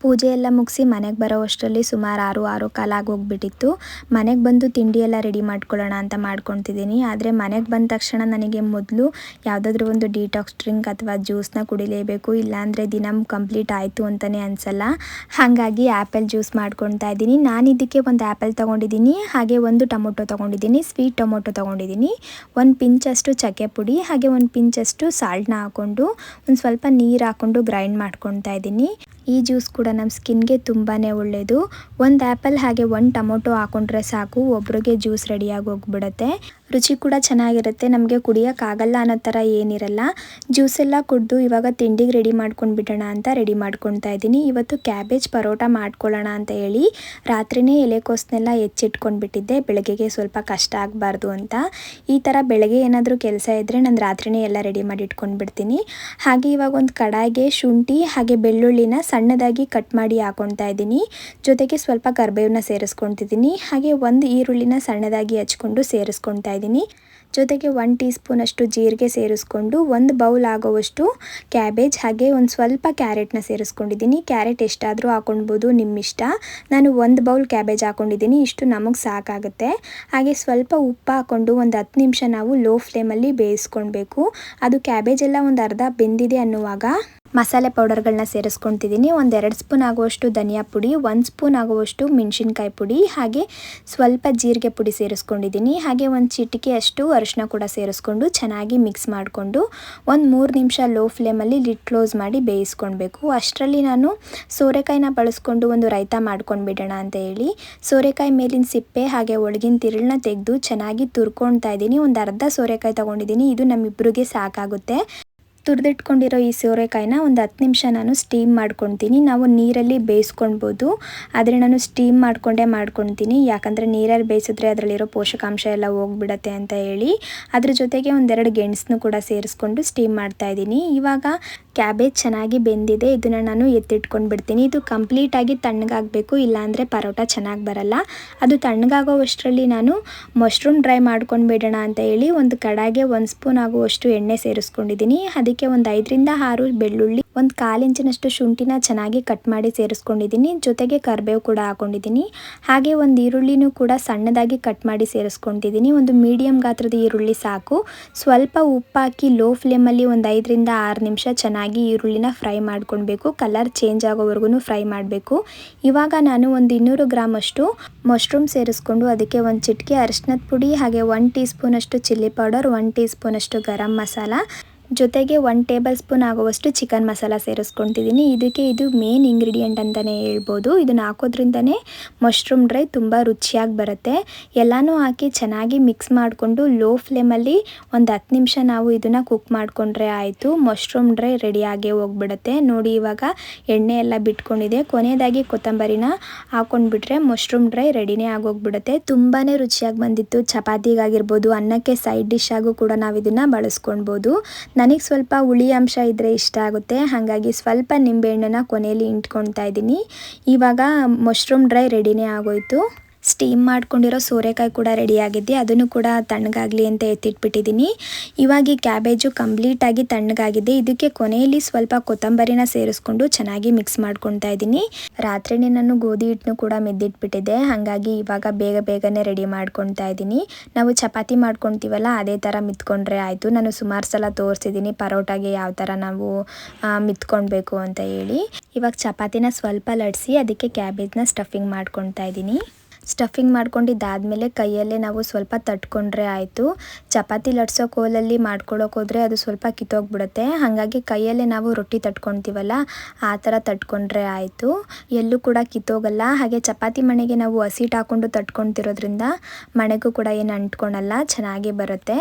ಪೂಜೆ ಎಲ್ಲ ಮುಗಿಸಿ ಮನೆಗೆ ಬರೋ ಅಷ್ಟರಲ್ಲಿ ಸುಮಾರು 6-6:15 ಆಗೋಗ್ಬಿಟ್ಟಿತ್ತು. ಮನೆಗೆ ಬಂದು ತಿಂಡಿ ಎಲ್ಲ ರೆಡಿ ಮಾಡ್ಕೊಳ್ಳೋಣ ಅಂತ ಮಾಡ್ಕೊತಿದ್ದೀನಿ. ಆದರೆ ಮನೆಗೆ ಬಂದ ತಕ್ಷಣ ನನಗೆ ಮೊದಲು ಯಾವುದಾದ್ರೂ ಒಂದು ಡಿಟಾಕ್ಸ್ ಡ್ರಿಂಕ್ ಅಥವಾ ಜ್ಯೂಸ್ನ ಕುಡಿಲೇಬೇಕು, ಇಲ್ಲಾಂದರೆ ದಿನ ಕಂಪ್ಲೀಟ್ ಆಯಿತು ಅಂತಲೇ ಅನಿಸಲ್ಲ. ಹಾಗಾಗಿ ಆ್ಯಪಲ್ ಜ್ಯೂಸ್ ಮಾಡ್ಕೊತಾ ಇದ್ದೀನಿ. ನಾನು ಇದಕ್ಕೆ ಒಂದು ಆ್ಯಪಲ್ ತೊಗೊಂಡಿದ್ದೀನಿ, ಹಾಗೆ ಒಂದು ಟೊಮೊಟೊ ತೊಗೊಂಡಿದ್ದೀನಿ, ಸ್ವೀಟ್ ಟೊಮೊಟೊ ತೊಗೊಂಡಿದ್ದೀನಿ, ಒಂದು ಪಿಂಚಷ್ಟು ಚಕ್ಕೆ ಪುಡಿ ಹಾಗೆ ಒಂದು ಪಿಂಚಷ್ಟು ಸಾಲ್ಟ್ನ ಹಾಕ್ಕೊಂಡು ಒಂದು ಸ್ವಲ್ಪ ನೀರು ಹಾಕ್ಕೊಂಡು ಗ್ರೈಂಡ್ ಮಾಡ್ಕೊತಾ ಇದ್ದೀನಿ. ಈ ಜ್ಯೂಸ್ ಕೂಡ ನಮ್ಮ ಸ್ಕಿನ್ಗೆ ತುಂಬಾ ಒಳ್ಳೆಯದು. ಒಂದು ಆ್ಯಪಲ್ ಹಾಗೆ ಒಂದು ಟೊಮೊಟೊ ಹಾಕ್ಕೊಂಡ್ರೆ ಸಾಕು, ಒಬ್ರಿಗೆ ಜ್ಯೂಸ್ ರೆಡಿಯಾಗಿ ಹೋಗ್ಬಿಡುತ್ತೆ. ರುಚಿ ಕೂಡ ಚೆನ್ನಾಗಿರುತ್ತೆ. ನಮಗೆ ಕುಡಿಯೋಕ್ಕಾಗಲ್ಲ ಅನ್ನೋ ಥರ ಏನಿರಲ್ಲ. ಜ್ಯೂಸ್ ಎಲ್ಲ ಕುಡಿದು ಇವಾಗ ತಿಂಡಿಗೆ ರೆಡಿ ಮಾಡ್ಕೊಂಡು ಬಿಡೋಣ ಅಂತ ರೆಡಿ ಮಾಡ್ಕೊತಾ ಇದ್ದೀನಿ. ಇವತ್ತು ಕ್ಯಾಬೇಜ್ ಪರೋಟ ಮಾಡ್ಕೊಳ್ಳೋಣ ಅಂತ ಹೇಳಿ ರಾತ್ರಿನೇ ಎಲೆಕೋಸನ್ನೆಲ್ಲ ಹೆಚ್ಚಿಟ್ಕೊಂಡ್ಬಿಟ್ಟಿದ್ದೆ, ಬೆಳಗ್ಗೆಗೆ ಸ್ವಲ್ಪ ಕಷ್ಟ ಆಗಬಾರ್ದು ಅಂತ. ಈ ಥರ ಬೆಳಗ್ಗೆ ಏನಾದರೂ ಕೆಲಸ ಇದ್ದರೆ ನಾನು ರಾತ್ರಿನೇ ಎಲ್ಲ ರೆಡಿ ಮಾಡಿ ಇಟ್ಕೊಂಡ್ಬಿಡ್ತೀನಿ. ಹಾಗೆ ಇವಾಗ ಒಂದು ಕಡಾಯಿಗೆ ಶುಂಠಿ ಹಾಗೆ ಬೆಳ್ಳುಳ್ಳಿನ ಸಣ್ಣದಾಗಿ ಕಟ್ ಮಾಡಿ ಹಾಕೊತಾ ಇದ್ದೀನಿ. ಜೊತೆಗೆ ಸ್ವಲ್ಪ ಕರಿಬೇವನ್ನ ಸೇರಿಸ್ಕೊತಿದ್ದೀನಿ. ಹಾಗೆ ಒಂದು ಈರುಳ್ಳಿನ ಸಣ್ಣದಾಗಿ ಹಚ್ಕೊಂಡು ಸೇರಿಸ್ಕೊತಾ ಇದ್ದೀನಿ. ಜೊತೆಗೆ 1 ಟೀ ಸ್ಪೂನ್ ಅಷ್ಟು ಜೀರಿಗೆ ಸೇರಿಸ್ಕೊಂಡು 1 ಬೌಲ್ ಆಗೋವಷ್ಟು ಕ್ಯಾಬೇಜ್ ಹಾಗೆ ಒಂದು ಸ್ವಲ್ಪ ಕ್ಯಾರೆಟ್ನ ಸೇರಿಸ್ಕೊಂಡಿದ್ದೀನಿ. ಕ್ಯಾರೆಟ್ ಎಷ್ಟಾದರೂ ಹಾಕೊಳ್ಬೋದು, ನಿಮ್ಮ ಇಷ್ಟ. ನಾನು 1 ಬೌಲ್ ಕ್ಯಾಬೇಜ್ ಹಾಕೊಂಡಿದ್ದೀನಿ, ಇಷ್ಟು ನಮಗೆ ಸಾಕಾಗುತ್ತೆ. ಹಾಗೆ ಸ್ವಲ್ಪ ಉಪ್ಪು ಹಾಕ್ಕೊಂಡು ಒಂದು 10 ನಿಮಿಷ ನಾವು ಲೋ ಫ್ಲೇಮಲ್ಲಿ ಬೇಯಿಸ್ಕೊಳ್ಬೇಕು. ಅದು ಕ್ಯಾಬೇಜ್ ಎಲ್ಲ ಒಂದು ಅರ್ಧ ಬೆಂದಿದೆ ಅನ್ನುವಾಗ ಮಸಾಲೆ ಪೌಡರ್ಗಳನ್ನ ಸೇರಿಸ್ಕೊತಿದ್ದೀನಿ. ಒಂದು 2 ಸ್ಪೂನ್ ಆಗುವಷ್ಟು ಧನಿಯಾ ಪುಡಿ, 1 ಸ್ಪೂನ್ ಆಗುವಷ್ಟು ಮೆಣಸಿನ್ಕಾಯಿ ಪುಡಿ ಹಾಗೆ ಸ್ವಲ್ಪ ಜೀರಿಗೆ ಪುಡಿ ಸೇರಿಸ್ಕೊಂಡಿದ್ದೀನಿ. ಹಾಗೆ ಒಂದು ಚಿಟಿಕೆ ಅಷ್ಟು ಅರಿಶಿನ ಕೂಡ ಸೇರಿಸ್ಕೊಂಡು ಚೆನ್ನಾಗಿ ಮಿಕ್ಸ್ ಮಾಡಿಕೊಂಡು ಒಂದು 3 ನಿಮಿಷ ಲೋ ಫ್ಲೇಮಲ್ಲಿ ಲಿಡ್ ಕ್ಲೋಸ್ ಮಾಡಿ ಬೇಯಿಸ್ಕೊಳ್ಬೇಕು. ಅಷ್ಟರಲ್ಲಿ ನಾನು ಸೋರೆಕಾಯಿನ ಬಳಸ್ಕೊಂಡು ಒಂದು ರೈತ ಮಾಡ್ಕೊಂಡು ಬಿಡೋಣ ಅಂತ ಹೇಳಿ ಸೋರೆಕಾಯಿ ಮೇಲಿನ ಸಿಪ್ಪೆ ಹಾಗೆ ಒಳಗಿನ ತಿರುಳನ್ನ ತೆಗೆದು ಚೆನ್ನಾಗಿ ತುರ್ಕೊಳ್ತಾ ಇದ್ದೀನಿ. ಒಂದು ಅರ್ಧ ಸೋರೆಕಾಯಿ ತೊಗೊಂಡಿದ್ದೀನಿ, ಇದು ನಮ್ಮಿಬ್ಬರಿಗೆ ಸಾಕಾಗುತ್ತೆ. ತುರಿದಿಟ್ಕೊಂಡಿರೋ ಈ ಸೋರೆಕಾಯಿನ ಒಂದು 10 ನಿಮಿಷ ನಾನು ಸ್ಟೀಮ್ ಮಾಡ್ಕೊತೀನಿ. ನಾವು ನೀರಲ್ಲಿ ಬೇಯಿಸ್ಕೊಳ್ಬೋದು, ಆದರೆ ನಾನು ಸ್ಟೀಮ್ ಮಾಡಿಕೊಂಡೇ ಮಾಡ್ಕೊತೀನಿ. ಯಾಕಂದರೆ ನೀರಲ್ಲಿ ಬೇಯಿಸಿದ್ರೆ ಅದರಲ್ಲಿರೋ ಪೋಷಕಾಂಶ ಎಲ್ಲ ಹೋಗ್ಬಿಡತ್ತೆ ಅಂತ ಹೇಳಿ. ಅದ್ರ ಜೊತೆಗೆ ಒಂದೆರಡು ಗೆಣಸನ್ನು ಕೂಡ ಸೇರಿಸ್ಕೊಂಡು ಸ್ಟೀಮ್ ಮಾಡ್ತಾಯಿದ್ದೀನಿ. ಇವಾಗ ಕ್ಯಾಬೇಜ್ ಚೆನ್ನಾಗಿ ಬೆಂದಿದೆ, ಇದನ್ನು ನಾನು ಎತ್ತಿಟ್ಕೊಂಡು ಬಿಡ್ತೀನಿ. ಇದು ಕಂಪ್ಲೀಟಾಗಿ ತಣ್ಣಗಾಗಬೇಕು, ಇಲ್ಲಾಂದರೆ ಪರೋಟ ಚೆನ್ನಾಗಿ ಬರಲ್ಲ. ಅದು ತಣ್ಣಗಾಗೋವಷ್ಟರಲ್ಲಿ ನಾನು ಮಶ್ರೂಮ್ ಡ್ರೈ ಮಾಡ್ಕೊಂಡು ಬಿಡೋಣ ಅಂತ ಹೇಳಿ ಒಂದು ಕಡಾಯಿಗೆ 1 ಸ್ಪೂನ್ ಆಗುವಷ್ಟು ಎಣ್ಣೆ ಸೇರಿಸ್ಕೊಂಡಿದ್ದೀನಿ. ಅದಕ್ಕೆ ಒಂದು 5 ರಿಂದ 6 ಬೆಳ್ಳುಳ್ಳಿ, ಒಂದು 1/4 ಇಂಚಿನಷ್ಟು ಶುಂಠಿನ ಚೆನ್ನಾಗಿ ಕಟ್ ಮಾಡಿ ಸೇರಿಸ್ಕೊಂಡಿದ್ದೀನಿ. ಜೊತೆಗೆ ಕರಿಬೇವು ಕೂಡ ಹಾಕೊಂಡಿದ್ದೀನಿ. ಹಾಗೆ ಒಂದು ಈರುಳ್ಳಿನೂ ಕೂಡ ಸಣ್ಣದಾಗಿ ಕಟ್ ಮಾಡಿ ಸೇರಿಸ್ಕೊತಿದ್ದೀನಿ. ಒಂದು ಮೀಡಿಯಂ ಗಾತ್ರದ ಈರುಳ್ಳಿ ಸಾಕು. ಸ್ವಲ್ಪ ಉಪ್ಪು ಹಾಕಿ ಲೋ ಫ್ಲೇಮಲ್ಲಿ ಒಂದು 5 ರಿಂದ 6 ನಿಮಿಷ ಚೆನ್ನಾಗಿ ಈರುಳ್ಳಿನ ಫ್ರೈ ಮಾಡ್ಕೊಳ್ಬೇಕು. ಕಲರ್ ಚೇಂಜ್ ಆಗೋವರೆಗೂ ಫ್ರೈ ಮಾಡಬೇಕು. ಇವಾಗ ನಾನು ಒಂದು 200 ಗ್ರಾಮ್ ಅಷ್ಟು ಮಶ್ರೂಮ್ ಸೇರಿಸ್ಕೊಂಡು ಅದಕ್ಕೆ ಒಂದು ಚಿಟಿಕೆ ಅರಿಶಿನದ ಪುಡಿ ಹಾಗೆ 1 ಟೀ ಸ್ಪೂನ್ ಅಷ್ಟು ಚಿಲ್ಲಿ ಪೌಡರ್, 1 ಟೀ ಸ್ಪೂನ್ ಅಷ್ಟು ಗರಂ ಮಸಾಲ, ಜೊತೆಗೆ 1 ಟೇಬಲ್ ಸ್ಪೂನ್ ಆಗುವಷ್ಟು ಚಿಕನ್ ಮಸಾಲ ಸೇರಿಸ್ಕೊತಿದ್ದೀನಿ. ಇದು ಮೇನ್ ಇಂಗ್ರೀಡಿಯೆಂಟ್ ಅಂತಲೇ ಹೇಳ್ಬೋದು. ಇದನ್ನು ಹಾಕೋದ್ರಿಂದನೇ ಮಶ್ರೂಮ್ ಡ್ರೈ ತುಂಬ ರುಚಿಯಾಗಿ ಬರುತ್ತೆ. ಎಲ್ಲನೂ ಹಾಕಿ ಚೆನ್ನಾಗಿ ಮಿಕ್ಸ್ ಮಾಡಿಕೊಂಡು ಲೋ ಫ್ಲೇಮಲ್ಲಿ ಒಂದು 10 ನಿಮಿಷ ನಾವು ಇದನ್ನು ಕುಕ್ ಮಾಡಿಕೊಂಡ್ರೆ ಆಯಿತು. ಮಶ್ರೂಮ್ ಡ್ರೈ ರೆಡಿಯಾಗೇ ಹೋಗ್ಬಿಡುತ್ತೆ. ನೋಡಿ ಇವಾಗ ಎಣ್ಣೆ ಎಲ್ಲ ಬಿಟ್ಕೊಂಡಿದೆ. ಕೊನೆಯದಾಗಿ ಕೊತ್ತಂಬರಿನ ಹಾಕ್ಕೊಂಡ್ಬಿಟ್ರೆ ಮಶ್ರೂಮ್ ಡ್ರೈ ರೆಡಿನೇ ಆಗೋಗ್ಬಿಡುತ್ತೆ. ತುಂಬಾ ರುಚಿಯಾಗಿ ಬಂದಿತ್ತು. ಚಪಾತಿಗಾಗಿರ್ಬೋದು, ಅನ್ನಕ್ಕೆ ಸೈಡ್ ಡಿಶ್ ಆಗು ಕೂಡ ನಾವು ಇದನ್ನು ಬಳಸ್ಕೊಳ್ಬೋದು. ನನಗೆ ಸ್ವಲ್ಪ ಹುಳಿ ಅಂಶ ಇದ್ದರೆ ಇಷ್ಟ ಆಗುತ್ತೆ, ಹಾಗಾಗಿ ಸ್ವಲ್ಪ ನಿಂಬೆಹಣ್ಣನ್ನು ಕೊನೆಯಲ್ಲಿ ಇಂಟ್ಕೊಳ್ತಾ ಇದ್ದೀನಿ. ಇವಾಗ ಮಶ್ರೂಮ್ ಡ್ರೈ ರೆಡಿನೇ ಆಗೋಯಿತು. ಸ್ಟೀಮ್ ಮಾಡ್ಕೊಂಡಿರೋ ಸೋರೆಕಾಯಿ ಕೂಡ ರೆಡಿಯಾಗಿದ್ದೆ, ಅದನ್ನು ಕೂಡ ತಣ್ಣಗಾಗಲಿ ಅಂತ ಎತ್ತಿಟ್ಬಿಟ್ಟಿದ್ದೀನಿ. ಇವಾಗ ಈ ಕ್ಯಾಬೇಜು ಕಂಪ್ಲೀಟಾಗಿ ತಣ್ಣಗಾಗಿದೆ. ಇದಕ್ಕೆ ಕೊನೆಯಲ್ಲಿ ಸ್ವಲ್ಪ ಕೊತ್ತಂಬರಿನ ಸೇರಿಸ್ಕೊಂಡು ಚೆನ್ನಾಗಿ ಮಿಕ್ಸ್ ಮಾಡ್ಕೊತಾ ಇದ್ದೀನಿ. ರಾತ್ರಿನೇ ನಾನು ಗೋಧಿ ಹಿಟ್ಟನ್ನು ಕೂಡ ಮೆದ್ದಿಟ್ಬಿಟ್ಟಿದ್ದೆ, ಹಾಗಾಗಿ ಇವಾಗ ಬೇಗನೆ ರೆಡಿ ಮಾಡ್ಕೊತಾ ಇದ್ದೀನಿ. ನಾವು ಚಪಾತಿ ಮಾಡ್ಕೊತೀವಲ್ಲ ಅದೇ ಥರ ಮಿತ್ಕೊಂಡ್ರೆ ಆಯಿತು. ನಾನು ಸುಮಾರು ಸಲ ತೋರಿಸಿದ್ದೀನಿ ಪರೋಟಾಗೆ ಯಾವ ಥರ ನಾವು ಮಿತ್ಕೊಳ್ಬೇಕು ಅಂತ ಹೇಳಿ. ಇವಾಗ ಚಪಾತಿನ ಸ್ವಲ್ಪ ಲಟ್ಸಿ ಅದಕ್ಕೆ ಕ್ಯಾಬೇಜ್ನ ಸ್ಟಫಿಂಗ್ ಮಾಡ್ಕೊತಾ ಇದ್ದೀನಿ. ಸ್ಟಫಿಂಗ್ ಮಾಡ್ಕೊಂಡಿದ್ದಾದಮೇಲೆ ಕೈಯಲ್ಲೇ ನಾವು ಸ್ವಲ್ಪ ತಟ್ಕೊಂಡ್ರೆ ಆಯಿತು. ಚಪಾತಿ ಲಟ್ಸೋ ಕೋಲಲ್ಲಿ ಮಾಡ್ಕೊಳ್ಳೋಕೆ ಹೋದರೆ ಅದು ಸ್ವಲ್ಪ ಕಿತ್ತೋಗ್ಬಿಡುತ್ತೆ, ಹಾಗಾಗಿ ಕೈಯಲ್ಲೇ ನಾವು ರೊಟ್ಟಿ ತಟ್ಕೊತೀವಲ್ಲ ಆ ಥರ ತಟ್ಕೊಂಡ್ರೆ ಆಯಿತು. ಎಲ್ಲೂ ಕೂಡ ಕಿತ್ತೋಗಲ್ಲ. ಹಾಗೆ ಚಪಾತಿ ಮಣೆಗೆ ನಾವು ಹಸಿಟ್ಟು ಹಾಕ್ಕೊಂಡು ತಟ್ಕೊತಿರೋದ್ರಿಂದ ಮಣೆಗೂ ಕೂಡ ಏನು ಅಂಟ್ಕೊಳಲ್ಲ, ಚೆನ್ನಾಗಿ ಬರುತ್ತೆ.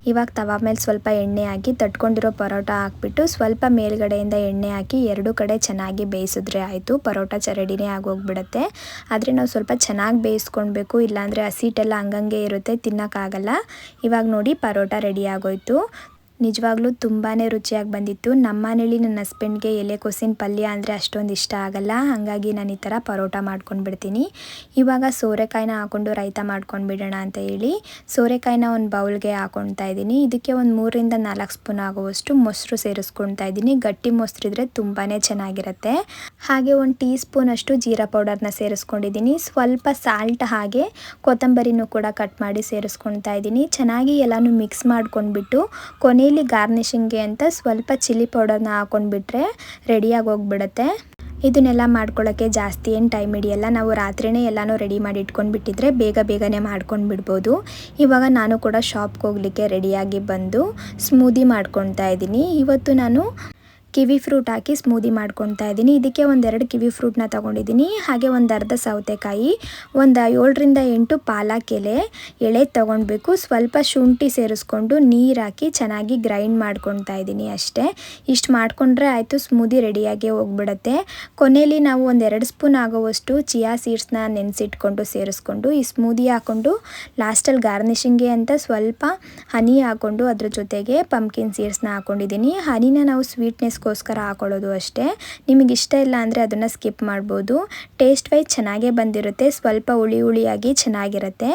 ಇವಾಗ ತವಾ ಮೇಲೆ ಸ್ವಲ್ಪ ಎಣ್ಣೆ ಹಾಕಿ ತಟ್ಕೊಂಡಿರೋ ಪರೋಟ ಹಾಕ್ಬಿಟ್ಟು ಸ್ವಲ್ಪ ಮೇಲ್ಗಡೆಯಿಂದ ಎಣ್ಣೆ ಹಾಕಿ 2 ಕಡೆ ಚೆನ್ನಾಗಿ ಬೇಯಿಸಿದ್ರೆ ಆಯಿತು. ಪರೋಟ ರೆಡಿನೇ ಆಗೋಗ್ಬಿಡುತ್ತೆ. ಆದರೆ ನಾವು ಸ್ವಲ್ಪ ಚೆನ್ನಾಗಿ ಬೇಯಿಸ್ಕೊಳ್ಬೇಕು, ಇಲ್ಲಾಂದರೆ ಹಸಿಟ್ಟೆಲ್ಲ ಹಂಗಂಗೆ ಇರುತ್ತೆ, ತಿನ್ನೋಕ್ಕಾಗಲ್ಲ. ಇವಾಗ ನೋಡಿ ಪರೋಟ ರೆಡಿ ಆಗೋಯ್ತು. ನಿಜವಾಗ್ಲೂ ತುಂಬಾ ರುಚಿಯಾಗಿ ಬಂದಿತ್ತು. ನಮ್ಮ ಮನೇಲಿ ನನ್ನ ಹಸ್ಬೆಂಡ್ಗೆ ಎಲೆಕೋಸಿನ ಪಲ್ಯ ಅಂದರೆ ಅಷ್ಟೊಂದು ಇಷ್ಟ ಆಗಲ್ಲ, ಹಾಗಾಗಿ ನಾನು ಈ ಥರ ಪರೋಟ ಮಾಡ್ಕೊಂಡು ಬಿಡ್ತೀನಿ. ಇವಾಗ ಸೋರೆಕಾಯಿನ ಹಾಕ್ಕೊಂಡು ರೈತ ಮಾಡ್ಕೊಂಡು ಬಿಡೋಣ ಅಂತ ಹೇಳಿ ಸೋರೆಕಾಯಿನ ಒಂದು ಬೌಲ್ಗೆ ಹಾಕ್ಕೊಳ್ತಾ ಇದ್ದೀನಿ. ಇದಕ್ಕೆ ಒಂದು 3 ರಿಂದ 4 ಸ್ಪೂನ್ ಆಗುವಷ್ಟು ಮೊಸರು ಸೇರಿಸ್ಕೊಳ್ತಾ ಇದ್ದೀನಿ. ಗಟ್ಟಿ ಮೊಸರಿದ್ರೆ ತುಂಬಾ ಚೆನ್ನಾಗಿರುತ್ತೆ. ಹಾಗೆ 1 ಟೀ ಸ್ಪೂನ್ ಅಷ್ಟು ಜೀರಾ ಪೌಡರ್ನ ಸೇರಿಸ್ಕೊಂಡಿದ್ದೀನಿ. ಸ್ವಲ್ಪ ಸಾಲ್ಟ್ ಹಾಗೆ ಕೊತ್ತಂಬರಿನೂ ಕೂಡ ಕಟ್ ಮಾಡಿ ಸೇರಿಸ್ಕೊಳ್ತಾ ಇದ್ದೀನಿ. ಚೆನ್ನಾಗಿ ಎಲ್ಲನೂ ಮಿಕ್ಸ್ ಮಾಡ್ಕೊಂಡ್ಬಿಟ್ಟು ಕೊನೆಯಲ್ಲಿ ಗಾರ್ನಿಷಿಂಗ್ಗೆ ಅಂತ ಸ್ವಲ್ಪ ಚಿಲ್ಲಿ ಪೌಡರ್ನ ಹಾಕ್ಕೊಂಡ್ಬಿಟ್ರೆ ರೆಡಿಯಾಗಿ ಹೋಗ್ಬಿಡುತ್ತೆ. ಇದನ್ನೆಲ್ಲ ಮಾಡ್ಕೊಳ್ಳೋಕ್ಕೆ ಜಾಸ್ತಿ ಏನು ಟೈಮ್ ಹಿಡಿಯಲ್ಲ. ನಾವು ರಾತ್ರಿಯೇ ಎಲ್ಲನೂ ರೆಡಿ ಮಾಡಿ ಇಟ್ಕೊಂಡ್ಬಿಟ್ಟಿದ್ರೆ ಬೇಗನೆ ಮಾಡ್ಕೊಂಡು ಬಿಡ್ಬೋದು. ಇವಾಗ ನಾನು ಕೂಡ ಶಾಪ್ಗೆ ಹೋಗಲಿಕ್ಕೆ ರೆಡಿಯಾಗಿ ಬಂದು ಸ್ಮೂದಿ ಮಾಡ್ಕೊತಾ ಇದ್ದೀನಿ. ಇವತ್ತು ನಾನು ಕಿವಿ ಫ್ರೂಟ್ ಹಾಕಿ ಸ್ಮೂದಿ ಮಾಡ್ಕೊತಾ ಇದ್ದೀನಿ. ಇದಕ್ಕೆ ಒಂದೆರಡು ಕಿವಿ ಫ್ರೂಟ್ನ ತೊಗೊಂಡಿದ್ದೀನಿ. ಹಾಗೆ ಒಂದು ಅರ್ಧ ಸೌತೆಕಾಯಿ, ಒಂದು 7ರಿಂದ 8 ಪಾಲಕ್ ಎಳೆ ತೊಗೊಳ್ಬೇಕು. ಸ್ವಲ್ಪ ಶುಂಠಿ ಸೇರಿಸ್ಕೊಂಡು ನೀರು ಹಾಕಿ ಚೆನ್ನಾಗಿ ಗ್ರೈಂಡ್ ಮಾಡ್ಕೊತಾ ಇದ್ದೀನಿ ಅಷ್ಟೇ. ಇಷ್ಟು ಮಾಡಿಕೊಂಡ್ರೆ ಆಯಿತು, ಸ್ಮೂದಿ ರೆಡಿಯಾಗಿ ಹೋಗ್ಬಿಡುತ್ತೆ. ಕೊನೆಯಲ್ಲಿ ನಾವು ಒಂದು 2 ಸ್ಪೂನ್ ಆಗೋವಷ್ಟು ಚಿಯಾ ಸೀಡ್ಸ್ನ ನೆನೆಸಿಟ್ಕೊಂಡು ಸೇರಿಸ್ಕೊಂಡು ಈ ಸ್ಮೂದಿ ಹಾಕ್ಕೊಂಡು ಲಾಸ್ಟಲ್ಲಿ ಗಾರ್ನಿಷಿಂಗ್ಗೆ ಅಂತ ಸ್ವಲ್ಪ ಹನಿ ಹಾಕ್ಕೊಂಡು ಅದ್ರ ಜೊತೆಗೆ ಪಂಪ್ಕಿನ್ ಸೀಡ್ಸ್ನ ಹಾಕ್ಕೊಂಡಿದ್ದೀನಿ. ಹನಿನ ನಾವು ಸ್ವೀಟ್ನೆಸ್ಗೋಸ್ಕರ ಹಾಕೊಳ್ಳೋದು ಅಷ್ಟೇ. ನಿಮಗೆ ಇಷ್ಟ ಇಲ್ಲ ಅಂದರೆ ಅದನ್ನು ಸ್ಕಿಪ್ ಮಾಡ್ಬೋದು. ಟೇಸ್ಟ್ ವೈಸ್ ಚೆನ್ನಾಗೇ ಬಂದಿರುತ್ತೆ, ಸ್ವಲ್ಪ ಹುಳಿಯಾಗಿ ಚೆನ್ನಾಗಿರುತ್ತೆ.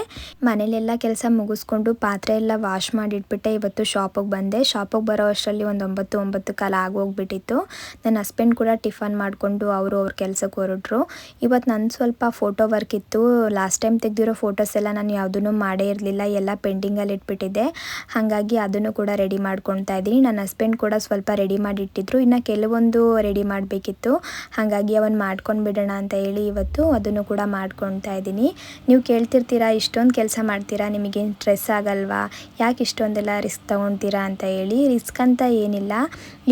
ಮನೇಲೆಲ್ಲ ಕೆಲಸ ಮುಗಿಸ್ಕೊಂಡು ಪಾತ್ರೆ ಎಲ್ಲ ವಾಶ್ ಮಾಡಿಟ್ಬಿಟ್ಟೆ ಇವತ್ತು ಶಾಪಿಗೆ ಬಂದೆ. ಶಾಪಿಗೆ ಬರೋ ಅಷ್ಟರಲ್ಲಿ ಒಂದು 9 ಕಾಲ ಆಗೋಗ್ಬಿಟ್ಟಿತ್ತು. ನನ್ನ ಹಸ್ಬೆಂಡ್ ಕೂಡ ಟಿಫನ್ ಮಾಡಿಕೊಂಡು ಅವ್ರ ಕೆಲಸಕ್ಕೆ ಹೊರಟ್ರು. ಇವತ್ತು ನನ್ನ ಸ್ವಲ್ಪ ಫೋಟೋ ವರ್ಕ್ ಇತ್ತು. ಲಾಸ್ಟ್ ಟೈಮ್ ತೆಗೆದಿರೋ ಫೋಟೋಸ್ ಎಲ್ಲ ನಾನು ಯಾವುದೂ ಮಾಡೇ ಇರಲಿಲ್ಲ, ಎಲ್ಲ ಪೆಂಡಿಂಗಲ್ಲಿ ಇಟ್ಬಿಟ್ಟಿದ್ದೆ. ಹಾಗಾಗಿ ಅದನ್ನು ಕೂಡ ರೆಡಿ ಮಾಡ್ಕೊತಾ ಇದ್ದೀನಿ. ನನ್ನ ಹಸ್ಬೆಂಡ್ ಕೂಡ ಸ್ವಲ್ಪ ರೆಡಿ ಮಾಡಿಟ್ಟಿದ್ರು, ಇನ್ನು ಕೆಲವೊಂದು ರೆಡಿ ಮಾಡಬೇಕಿತ್ತು. ಹಾಗಾಗಿ ಅವನು ಮಾಡ್ಕೊಂಡು ಬಿಡೋಣ ಅಂತ ಹೇಳಿ ಇವತ್ತು ಅದನ್ನು ಕೂಡ ಮಾಡ್ಕೊತಾ ಇದ್ದೀನಿ. ನೀವು ಕೇಳ್ತಿರ್ತೀರಾ, ಇಷ್ಟೊಂದು ಕೆಲಸ ಮಾಡ್ತೀರಾ, ನಿಮಗೇನು ಸ್ಟ್ರೆಸ್ ಆಗಲ್ವಾ, ಯಾಕೆ ಇಷ್ಟೊಂದೆಲ್ಲ ರಿಸ್ಕ್ ತೊಗೊಳ್ತೀರಾ ಅಂತ ಹೇಳಿ. ರಿಸ್ಕ್ ಅಂತ ಏನಿಲ್ಲ,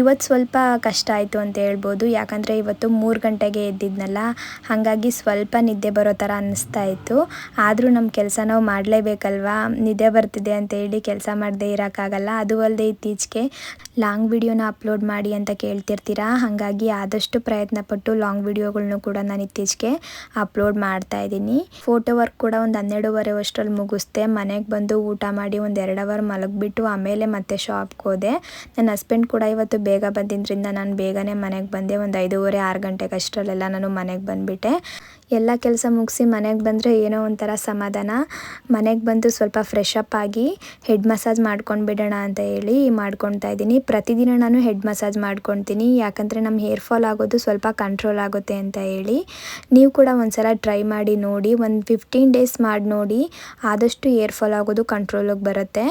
ಇವತ್ತು ಸ್ವಲ್ಪ ಕಷ್ಟ ಆಯಿತು ಅಂತ ಹೇಳ್ಬೋದು. ಯಾಕಂದರೆ ಇವತ್ತು 3 ಗಂಟೆಗೆ ಎದ್ದಿದ್ನಲ್ಲ, ಹಾಗಾಗಿ ಸ್ವಲ್ಪ ನಿದ್ದೆ ಬರೋ ಥರ ಅನ್ನಿಸ್ತಾ ಇತ್ತು. ಆದರೂ ನಮ್ಮ ಕೆಲಸ ನಾವು ಮಾಡಲೇಬೇಕಲ್ವಾ, ನಿದ್ದೆ ಬರ್ತಿದೆ ಅಂತ ಹೇಳಿ ಕೆಲಸ ಮಾಡದೇ ಇರೋಕ್ಕಾಗಲ್ಲ. ಅದು ಅಲ್ಲದೆ ಇತ್ತೀಚೆಗೆ ಲಾಂಗ್ ವಿಡಿಯೋನ ಅಪ್ಲೋಡ್ ಮಾಡಿ ಅಂತ ಕೇಳ್ತಿರ್ತೀರಾ, ಹಾಗಾಗಿ ಆದಷ್ಟು ಪ್ರಯತ್ನಪಟ್ಟು ಲಾಂಗ್ ವಿಡಿಯೋಗಳ್ನು ಕೂಡ ನಾನು ಇತ್ತೀಚೆಗೆ ಅಪ್ಲೋಡ್ ಮಾಡ್ತಾ ಇದ್ದೀನಿ. ಫೋಟೋ ವರ್ಕ್ ಕೂಡ ಒಂದು 12:30 ಅಷ್ಟರಲ್ಲಿ ಮುಗಿಸ್ದೆ. ಮನೆಗೆ ಬಂದು ಊಟ ಮಾಡಿ ಒಂದು 2 ಅವರ್ ಮಲಗಿಬಿಟ್ಟು ಆಮೇಲೆ ಮತ್ತೆ ಶಾಪ್ಗೆ ಹೋದೆ. ನನ್ನ ಹಸ್ಬೆಂಡ್ ಕೂಡ ಇವತ್ತು ಬೇಗ ಬಂದಿದ್ದರಿಂದ ನಾನು ಬೇಗನೆ ಮನೆಗೆ ಬಂದೆ. ಒಂದು 5:30 6 ಗಂಟೆಗೆ ಅಷ್ಟರಲ್ಲೆಲ್ಲ ನಾನು ಮನೆಗೆ ಬಂದುಬಿಟ್ಟೆ. ಎಲ್ಲ ಕೆಲಸ ಮುಗಿಸಿ ಮನೆಗೆ ಬಂದರೆ ಏನೋ ಒಂಥರ ಸಮಾಧಾನ. ಮನೆಗೆ ಬಂದು ಸ್ವಲ್ಪ ಫ್ರೆಶ್ ಅಪ್ ಆಗಿ ಹೆಡ್ ಮಸಾಜ್ ಮಾಡ್ಕೊಂಡು ಬಿಡೋಣ ಅಂತ ಹೇಳಿ ಮಾಡ್ಕೊತಾ ಇದ್ದೀನಿ. ಪ್ರತಿದಿನ ನಾನು ಹೆಡ್ ಮಸಾಜ್ ಮಾಡ್ಕೊತೀನಿ, ಯಾಕಂದರೆ ನಮ್ಮ ಹೇರ್ ಫಾಲ್ ಆಗೋದು ಸ್ವಲ್ಪ ಕಂಟ್ರೋಲ್ ಆಗುತ್ತೆ ಅಂತ ಹೇಳಿ. ನೀವು ಕೂಡ ಒಂದ್ಸಲ ಟ್ರೈ ಮಾಡಿ ನೋಡಿ, ಒಂದು 15 ಡೇಸ್ ಮಾಡಿ ನೋಡಿ, ಆದಷ್ಟು ಹೇರ್ ಫಾಲ್ ಆಗೋದು ಕಂಟ್ರೋಲಿಗೆ ಬರುತ್ತೆ.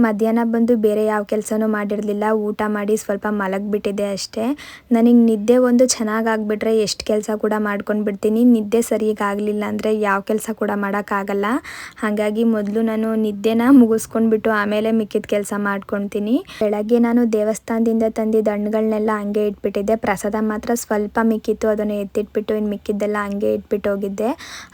ಮಧ್ಯಾಹ್ನ ಬಂದು ಬೇರೆ ಯಾವ ಕೆಲಸನೂ ಮಾಡಿರಲಿಲ್ಲ, ಊಟ ಮಾಡಿ ಸ್ವಲ್ಪ ಮಲಗಿಬಿಟ್ಟಿದ್ದೆ ಅಷ್ಟೇ. ನನಗೆ ನಿದ್ದೆ ಒಂದು ಚೆನ್ನಾಗಾಗ್ಬಿಟ್ರೆ ಎಷ್ಟು ಕೆಲಸ ಕೂಡ ಮಾಡ್ಕೊಂಡು ಬಿಡ್ತೀನಿ. ನಿದ್ದೆ ಸರಿಯಾಗಿ ಆಗಲಿಲ್ಲ ಅಂದರೆ ಯಾವ ಕೆಲಸ ಕೂಡ ಮಾಡೋಕ್ಕಾಗಲ್ಲ. ಹಾಗಾಗಿ ಮೊದಲು ನಾನು ನಿದ್ದೆನ ಮುಗಿಸ್ಕೊಂಡ್ಬಿಟ್ಟು ಆಮೇಲೆ ಮಿಕ್ಕಿದ ಕೆಲಸ ಮಾಡ್ಕೊತೀನಿ. ಬೆಳಗ್ಗೆ ನಾನು ದೇವಸ್ಥಾನದಿಂದ ತಂದಿದ್ದ ಹಣ್ಣುಗಳನ್ನೆಲ್ಲ ಹಂಗೆ ಇಟ್ಬಿಟ್ಟಿದ್ದೆ. ಪ್ರಸಾದ ಮಾತ್ರ ಸ್ವಲ್ಪ ಮಿಕ್ಕಿತ್ತು, ಅದನ್ನು ಎತ್ತಿಟ್ಬಿಟ್ಟು ಇನ್ನು ಮಿಕ್ಕಿದ್ದೆಲ್ಲ ಹಂಗೆ ಇಟ್ಬಿಟ್ಟು ಹೋಗಿದ್ದೆ.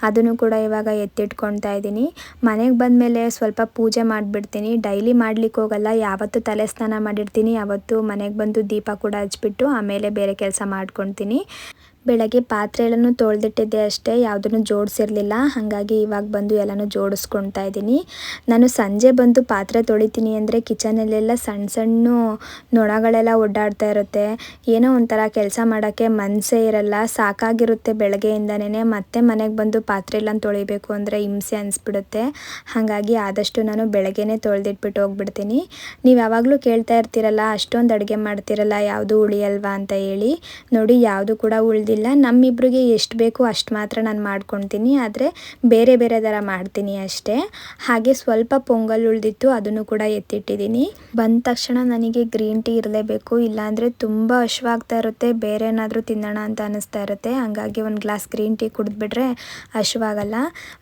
ಅದನ್ನು ಕೂಡ ಇವಾಗ ಎತ್ತಿಟ್ಕೊತಾ ಇದ್ದೀನಿ. ಮನೆಗೆ ಬಂದಮೇಲೆ ಸ್ವಲ್ಪ ಪೂಜೆ ಮಾಡಿಬಿಡ್ತೀನಿ. ಡೈಲಿ ಮಾಡ್ಲಿಕ್ಕೆ ಹೋಗಲ್ಲ, ಯಾವತ್ತು ತಲೆ ಸ್ನಾನ ಮಾಡಿರ್ತೀನಿ ಯಾವತ್ತು ಮನೆಗೆ ಬಂದು ದೀಪ ಕೂಡ ಹಚ್ಬಿಟ್ಟು ಆಮೇಲೆ ಬೇರೆ ಕೆಲಸ ಮಾಡ್ಕೊತೀನಿ. ಬೆಳಗ್ಗೆ ಪಾತ್ರೆ ಎಲ್ಲನೂ ತೊಳೆದಿಟ್ಟಿದ್ದೆ ಅಷ್ಟೇ, ಯಾವುದನ್ನು ಜೋಡಿಸಿರಲಿಲ್ಲ. ಹಾಗಾಗಿ ಇವಾಗ ಬಂದು ಎಲ್ಲನೂ ಜೋಡಿಸ್ಕೊತಾ ಇದ್ದೀನಿ. ನಾನು ಸಂಜೆ ಬಂದು ಪಾತ್ರೆ ತೊಳಿತೀನಿ ಅಂದರೆ ಕಿಚನಲ್ಲೆಲ್ಲ ಸಣ್ಣ ನೊಣಗಳೆಲ್ಲ ಓಡಾಡ್ತಾ ಇರುತ್ತೆ. ಏನೋ ಒಂಥರ ಕೆಲಸ ಮಾಡೋಕ್ಕೆ ಮನಸ್ಸೇ ಇರಲ್ಲ, ಸಾಕಾಗಿರುತ್ತೆ ಬೆಳಗ್ಗೆಯಿಂದನೇ. ಮತ್ತೆ ಮನೆಗೆ ಬಂದು ಪಾತ್ರೆ ಎಲ್ಲ ತೊಳಿಬೇಕು ಅಂದರೆ ಹಿಂಸೆ ಅನಿಸ್ಬಿಡುತ್ತೆ. ಹಾಗಾಗಿ ಆದಷ್ಟು ನಾನು ಬೆಳಗ್ಗೆನೇ ತೊಳೆದಿಟ್ಬಿಟ್ಟು ಹೋಗ್ಬಿಡ್ತೀನಿ. ನೀವು ಯಾವಾಗಲೂ ಕೇಳ್ತಾ ಇರ್ತೀರಲ್ಲ, ಅಷ್ಟೊಂದು ಅಡುಗೆ ಮಾಡ್ತಿರಲ್ಲ, ಯಾವುದು ಉಳಿಯಲ್ವಾ ಅಂತ ಹೇಳಿ. ನೋಡಿ, ಯಾವುದು ಕೂಡ ಉಳಿದಿಲ್ಲ. ನಮ್ಮಿಬ್ರಿಗೆ ಎಷ್ಟು ಬೇಕು ಅಷ್ಟು ಮಾತ್ರ ನಾನು ಮಾಡ್ಕೊತೀನಿ, ಆದರೆ ಬೇರೆ ಥರ ಮಾಡ್ತೀನಿ ಅಷ್ಟೇ. ಹಾಗೆ ಸ್ವಲ್ಪ ಪೊಂಗಲ್ ಉಳಿದಿತ್ತು, ಅದನ್ನು ಕೂಡ ಎತ್ತಿಟ್ಟಿದ್ದೀನಿ. ಬಂದ ತಕ್ಷಣ ನನಗೆ ಗ್ರೀನ್ ಟೀ ಇರಲೇಬೇಕು, ಇಲ್ಲಾಂದರೆ ತುಂಬ ಹಶ್ವಾಗ್ತಾ ಇರುತ್ತೆ, ಬೇರೆ ಏನಾದರೂ ತಿನ್ನೋಣ ಅಂತ ಅನ್ನಿಸ್ತಾ ಇರುತ್ತೆ. ಹಾಗಾಗಿ ಒಂದು ಗ್ಲಾಸ್ ಗ್ರೀನ್ ಟೀ ಕುಡಿದ್ಬಿಟ್ರೆ ಹಶ್ವಾಗಲ್ಲ.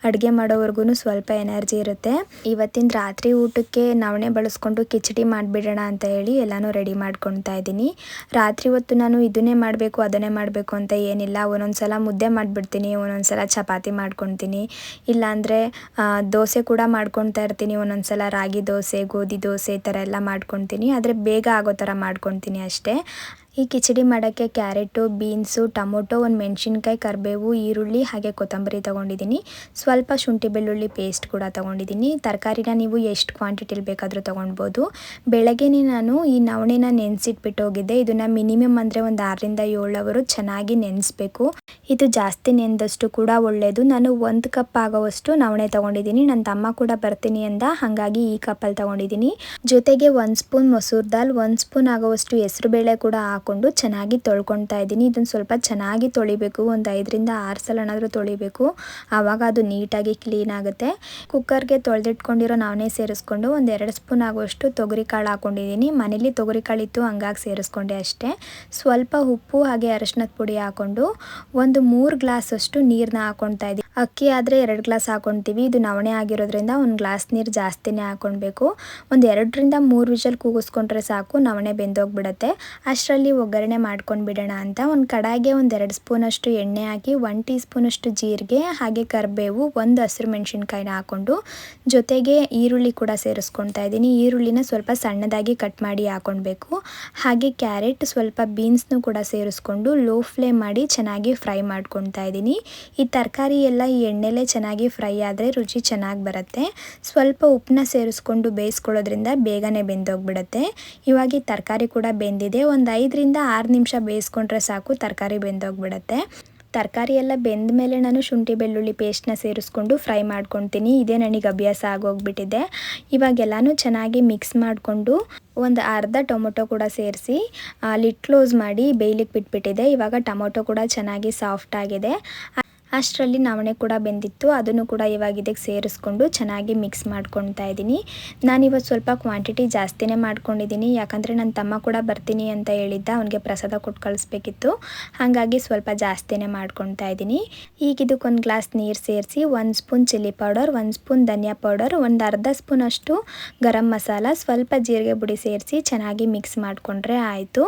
ಅಡುಗೆ ಮಾಡೋವರೆಗೂ ಸ್ವಲ್ಪ ಎನರ್ಜಿ ಇರುತ್ತೆ. ಇವತ್ತಿನ ರಾತ್ರಿ ಊಟಕ್ಕೆ ನವಣೆ ಬಳಸ್ಕೊಂಡು ಕಿಚಡಿ ಮಾಡಿಬಿಡೋಣ ಅಂತ ಹೇಳಿ ಎಲ್ಲನೂ ರೆಡಿ ಮಾಡ್ಕೊತಾ ಇದ್ದೀನಿ. ರಾತ್ರಿ ಹೊತ್ತು ನಾನು ಇದನ್ನೇ ಮಾಡಬೇಕು ಅದನ್ನೇ ಮಾಡಬೇಕು ಅಂತ ಏನಿಲ್ಲ. ಒಂದೊಂದ್ಸಲ ಮುದ್ದೆ ಮಾಡಿಬಿಡ್ತೀನಿ, ಒಂದೊಂದ್ಸಲ ಚಪಾತಿ ಮಾಡ್ಕೊತೀನಿ, ಇಲ್ಲಾಂದರೆ ದೋಸೆ ಕೂಡ ಮಾಡ್ಕೊತಾ ಇರ್ತೀನಿ. ಒಂದೊಂದ್ಸಲ ರಾಗಿ ದೋಸೆ, ಗೋಧಿ ದೋಸೆ ಈ ಥರ ಎಲ್ಲ ಮಾಡ್ಕೊತೀನಿ, ಆದರೆ ಬೇಗ ಆಗೋ ಥರ ಮಾಡ್ಕೊತೀನಿ ಅಷ್ಟೇ. ಈ ಕಿಚಡಿ ಮಾಡೋಕ್ಕೆ ಕ್ಯಾರೆಟು, ಬೀನ್ಸು, ಟೊಮೊಟೊ, ಒಂದು ಮೆಣಸಿನ್ಕಾಯಿ, ಕರಿಬೇವು, ಈರುಳ್ಳಿ ಹಾಗೆ ಕೊತ್ತಂಬರಿ ತೊಗೊಂಡಿದ್ದೀನಿ. ಸ್ವಲ್ಪ ಶುಂಠಿ ಬೆಳ್ಳುಳ್ಳಿ ಪೇಸ್ಟ್ ಕೂಡ ತೊಗೊಂಡಿದ್ದೀನಿ. ತರಕಾರಿನ ನೀವು ಎಷ್ಟು ಕ್ವಾಂಟಿಟಿಲಿ ಬೇಕಾದರೂ ತೊಗೊಳ್ಬೋದು. ಬೆಳಗ್ಗೆನೇ ನಾನು ಈ ನವಣೆನ ನೆನೆಸಿಟ್ಬಿಟ್ಟು ಹೋಗಿದ್ದೆ. ಇದನ್ನು ಮಿನಿಮಮ್ ಅಂದರೆ ಒಂದು 6ರಿಂದ 7 ಅವರು ಚೆನ್ನಾಗಿ ನೆನೆಸ್ಬೇಕು. ಇದು ಜಾಸ್ತಿ ನೆನೆದಷ್ಟು ಕೂಡ ಒಳ್ಳೆಯದು. ನಾನು 1 ಕಪ್ ಆಗೋವಷ್ಟು ನವಣೆ ತೊಗೊಂಡಿದ್ದೀನಿ. ನನ್ನ ತಮ್ಮ ಕೂಡ ಬರ್ತೀನಿ ಅಂದ, ಹಾಗಾಗಿ ಈ ಕಪ್ಪಲ್ಲಿ ತೊಗೊಂಡಿದ್ದೀನಿ. ಜೊತೆಗೆ 1 ಸ್ಪೂನ್ ಮೊಸೂರು ದಾಲ್, 1 ಸ್ಪೂನ್ ಆಗೋವಷ್ಟು ಹೆಸರು ಬೇಳೆ ಕೂಡ ಹಾಕ್ಕೊಂಡು ಚೆನ್ನಾಗಿ ತೊಳ್ಕೊತಾ ಇದ್ದೀನಿ. ಇದನ್ನು ಸ್ವಲ್ಪ ಚೆನ್ನಾಗಿ ತೊಳಿಬೇಕು, ಒಂದು 5ರಿಂದ 6 ಸಲನಾದರೂ ತೊಳಿಬೇಕು, ಆವಾಗ ಅದು ನೀಟಾಗಿ ಕ್ಲೀನ್ ಆಗುತ್ತೆ. ಕುಕ್ಕರ್ಗೆ ತೊಳೆದಿಟ್ಕೊಂಡಿರೋ ನವಣೆ ಸೇರಿಸ್ಕೊಂಡು ಒಂದು 2 ಸ್ಪೂನ್ ಆಗುವಷ್ಟು ತೊಗರಿ ಕಾಳು ಹಾಕ್ಕೊಂಡಿದ್ದೀನಿ. ಮನೇಲಿ ತೊಗರಿ ಕಾಳಿತ್ತು ಹಂಗಾಗಿ ಸೇರಿಸ್ಕೊಂಡೆ ಅಷ್ಟೇ. ಸ್ವಲ್ಪ ಉಪ್ಪು ಹಾಗೆ ಅರಿಶಿನದ ಪುಡಿ ಹಾಕ್ಕೊಂಡು ಒಂದು 3 ಗ್ಲಾಸ್ ಅಷ್ಟು ನೀರನ್ನ ಹಾಕ್ಕೊಳ್ತಾ ಇದ್ದೀನಿ. ಅಕ್ಕಿ ಆದರೆ 2 ಗ್ಲಾಸ್ ಹಾಕ್ಕೊಳ್ತೀವಿ, ಇದು ನವಣೆ ಆಗಿರೋದ್ರಿಂದ 1 ಗ್ಲಾಸ್ ನೀರು ಜಾಸ್ತಿನೇ ಹಾಕ್ಕೊಳ್ಬೇಕು. ಒಂದು 2ರಿಂದ 3 ವಿಷಲ್ ಕೂಗಿಸ್ಕೊಂಡ್ರೆ ಸಾಕು, ನವಣೆ ಬೆಂದೋಗ್ಬಿಡುತ್ತೆ. ಅಷ್ಟರಲ್ಲಿ ಒಗ್ಗರಣೆ ಮಾಡ್ಕೊಂಡು ಬಿಡೋಣ ಅಂತ ಒಂದು ಕಡಾಯಿಗೆ ಒಂದು 2 ಸ್ಪೂನಷ್ಟು ಎಣ್ಣೆ ಹಾಕಿ 1 ಟೀ ಸ್ಪೂನಷ್ಟು ಜೀರಿಗೆ ಹಾಗೆ ಕರಿಬೇವು, 1 ಹಸಿರು ಮೆಣಸಿನ್ಕಾಯಿನ ಹಾಕ್ಕೊಂಡು ಜೊತೆಗೆ ಈರುಳ್ಳಿ ಕೂಡ ಸೇರಿಸ್ಕೊಳ್ತಾ ಇದ್ದೀನಿ. ಈರುಳ್ಳಿನ ಸ್ವಲ್ಪ ಸಣ್ಣದಾಗಿ ಕಟ್ ಮಾಡಿ ಹಾಕ್ಕೊಳ್ಬೇಕು. ಹಾಗೆ ಕ್ಯಾರೆಟ್, ಸ್ವಲ್ಪ ಬೀನ್ಸ್ನು ಕೂಡ ಸೇರಿಸ್ಕೊಂಡು ಲೋ ಫ್ಲೇಮ್ ಮಾಡಿ ಚೆನ್ನಾಗಿ ಫ್ರೈ ಮಾಡ್ಕೊಳ್ತಾ ಇದ್ದೀನಿ. ಈ ತರಕಾರಿ ಎಲ್ಲ ಈ ಎಣ್ಣೆಲೇ ಚೆನ್ನಾಗಿ ಫ್ರೈ ಆದರೆ ರುಚಿ ಚೆನ್ನಾಗಿ ಬರುತ್ತೆ. ಸ್ವಲ್ಪ ಉಪ್ಪನ್ನ ಸೇರಿಸ್ಕೊಂಡು ಬೇಯಿಸ್ಕೊಳ್ಳೋದ್ರಿಂದ ಬೇಗನೆ ಬೆಂದೋಗ್ಬಿಡುತ್ತೆ. ಇವಾಗ ಈ ತರಕಾರಿ ಕೂಡ ಬೆಂದಿದೆ, ಒಂದು 5ರಿಂದ 6 ನಿಮಿಷ ಬೇಯಿಸ್ಕೊಂಡ್ರೆ ಸಾಕು, ತರಕಾರಿ ಬೆಂದೋಗ್ಬಿಡುತ್ತೆ. ತರಕಾರಿ ಎಲ್ಲ ಬೆಂದ ಮೇಲೆ ನಾನು ಶುಂಠಿ ಬೆಳ್ಳುಳ್ಳಿ ಪೇಸ್ಟ್ನ ಸೇರಿಸ್ಕೊಂಡು ಫ್ರೈ ಮಾಡ್ಕೊತೀನಿ. ಇದೇ ನನಗೆ ಅಭ್ಯಾಸ ಆಗೋಗ್ಬಿಟ್ಟಿದೆ. ಇವಾಗೆಲ್ಲನೂ ಚೆನ್ನಾಗಿ ಮಿಕ್ಸ್ ಮಾಡಿಕೊಂಡು ಒಂದು ಅರ್ಧ ಟೊಮೊಟೊ ಕೂಡ ಸೇರಿಸಿ ಲಿಡ್ ಕ್ಲೋಸ್ ಮಾಡಿ ಬೇಯ್ಲಿಕ್ಕೆ ಬಿಟ್ಬಿಟ್ಟಿದೆ. ಇವಾಗ ಟೊಮೊಟೊ ಕೂಡ ಚೆನ್ನಾಗಿ ಸಾಫ್ಟ್ ಆಗಿದೆ. ಅಷ್ಟರಲ್ಲಿ ನವಣೆ ಕೂಡ ಬೆಂದಿತ್ತು, ಅದನ್ನು ಕೂಡ ಇವಾಗ ಇದಕ್ಕೆ ಸೇರಿಸ್ಕೊಂಡು ಚೆನ್ನಾಗಿ ಮಿಕ್ಸ್ ಮಾಡ್ಕೊತಾ ಇದ್ದೀನಿ. ನಾನಿವತ್ತು ಸ್ವಲ್ಪ ಕ್ವಾಂಟಿಟಿ ಜಾಸ್ತಿನೇ ಮಾಡ್ಕೊಂಡಿದ್ದೀನಿ, ಯಾಕಂದರೆ ನನ್ನ ತಮ್ಮ ಕೂಡ ಬರ್ತೀನಿ ಅಂತ ಹೇಳಿದ್ದ, ಅವನಿಗೆ ಪ್ರಸಾದ ಕೊಟ್ಟು ಕಳಿಸ್ಬೇಕಿತ್ತು, ಹಾಗಾಗಿ ಸ್ವಲ್ಪ ಜಾಸ್ತಿನೇ ಮಾಡ್ಕೊತಾ ಇದ್ದೀನಿ. ಈಗ ಇದಕ್ಕೊಂದು ಗ್ಲಾಸ್ ನೀರು ಸೇರಿಸಿ 1 ಸ್ಪೂನ್ ಚಿಲ್ಲಿ ಪೌಡರ್, 1 ಸ್ಪೂನ್ ಧನಿಯಾ ಪೌಡರ್, ಒಂದು ಅರ್ಧ ಸ್ಪೂನಷ್ಟು ಗರಂ ಮಸಾಲ, ಸ್ವಲ್ಪ ಜೀರಿಗೆ ಪುಡಿ ಸೇರಿಸಿ ಚೆನ್ನಾಗಿ ಮಿಕ್ಸ್ ಮಾಡಿಕೊಂಡ್ರೆ ಆಯಿತು.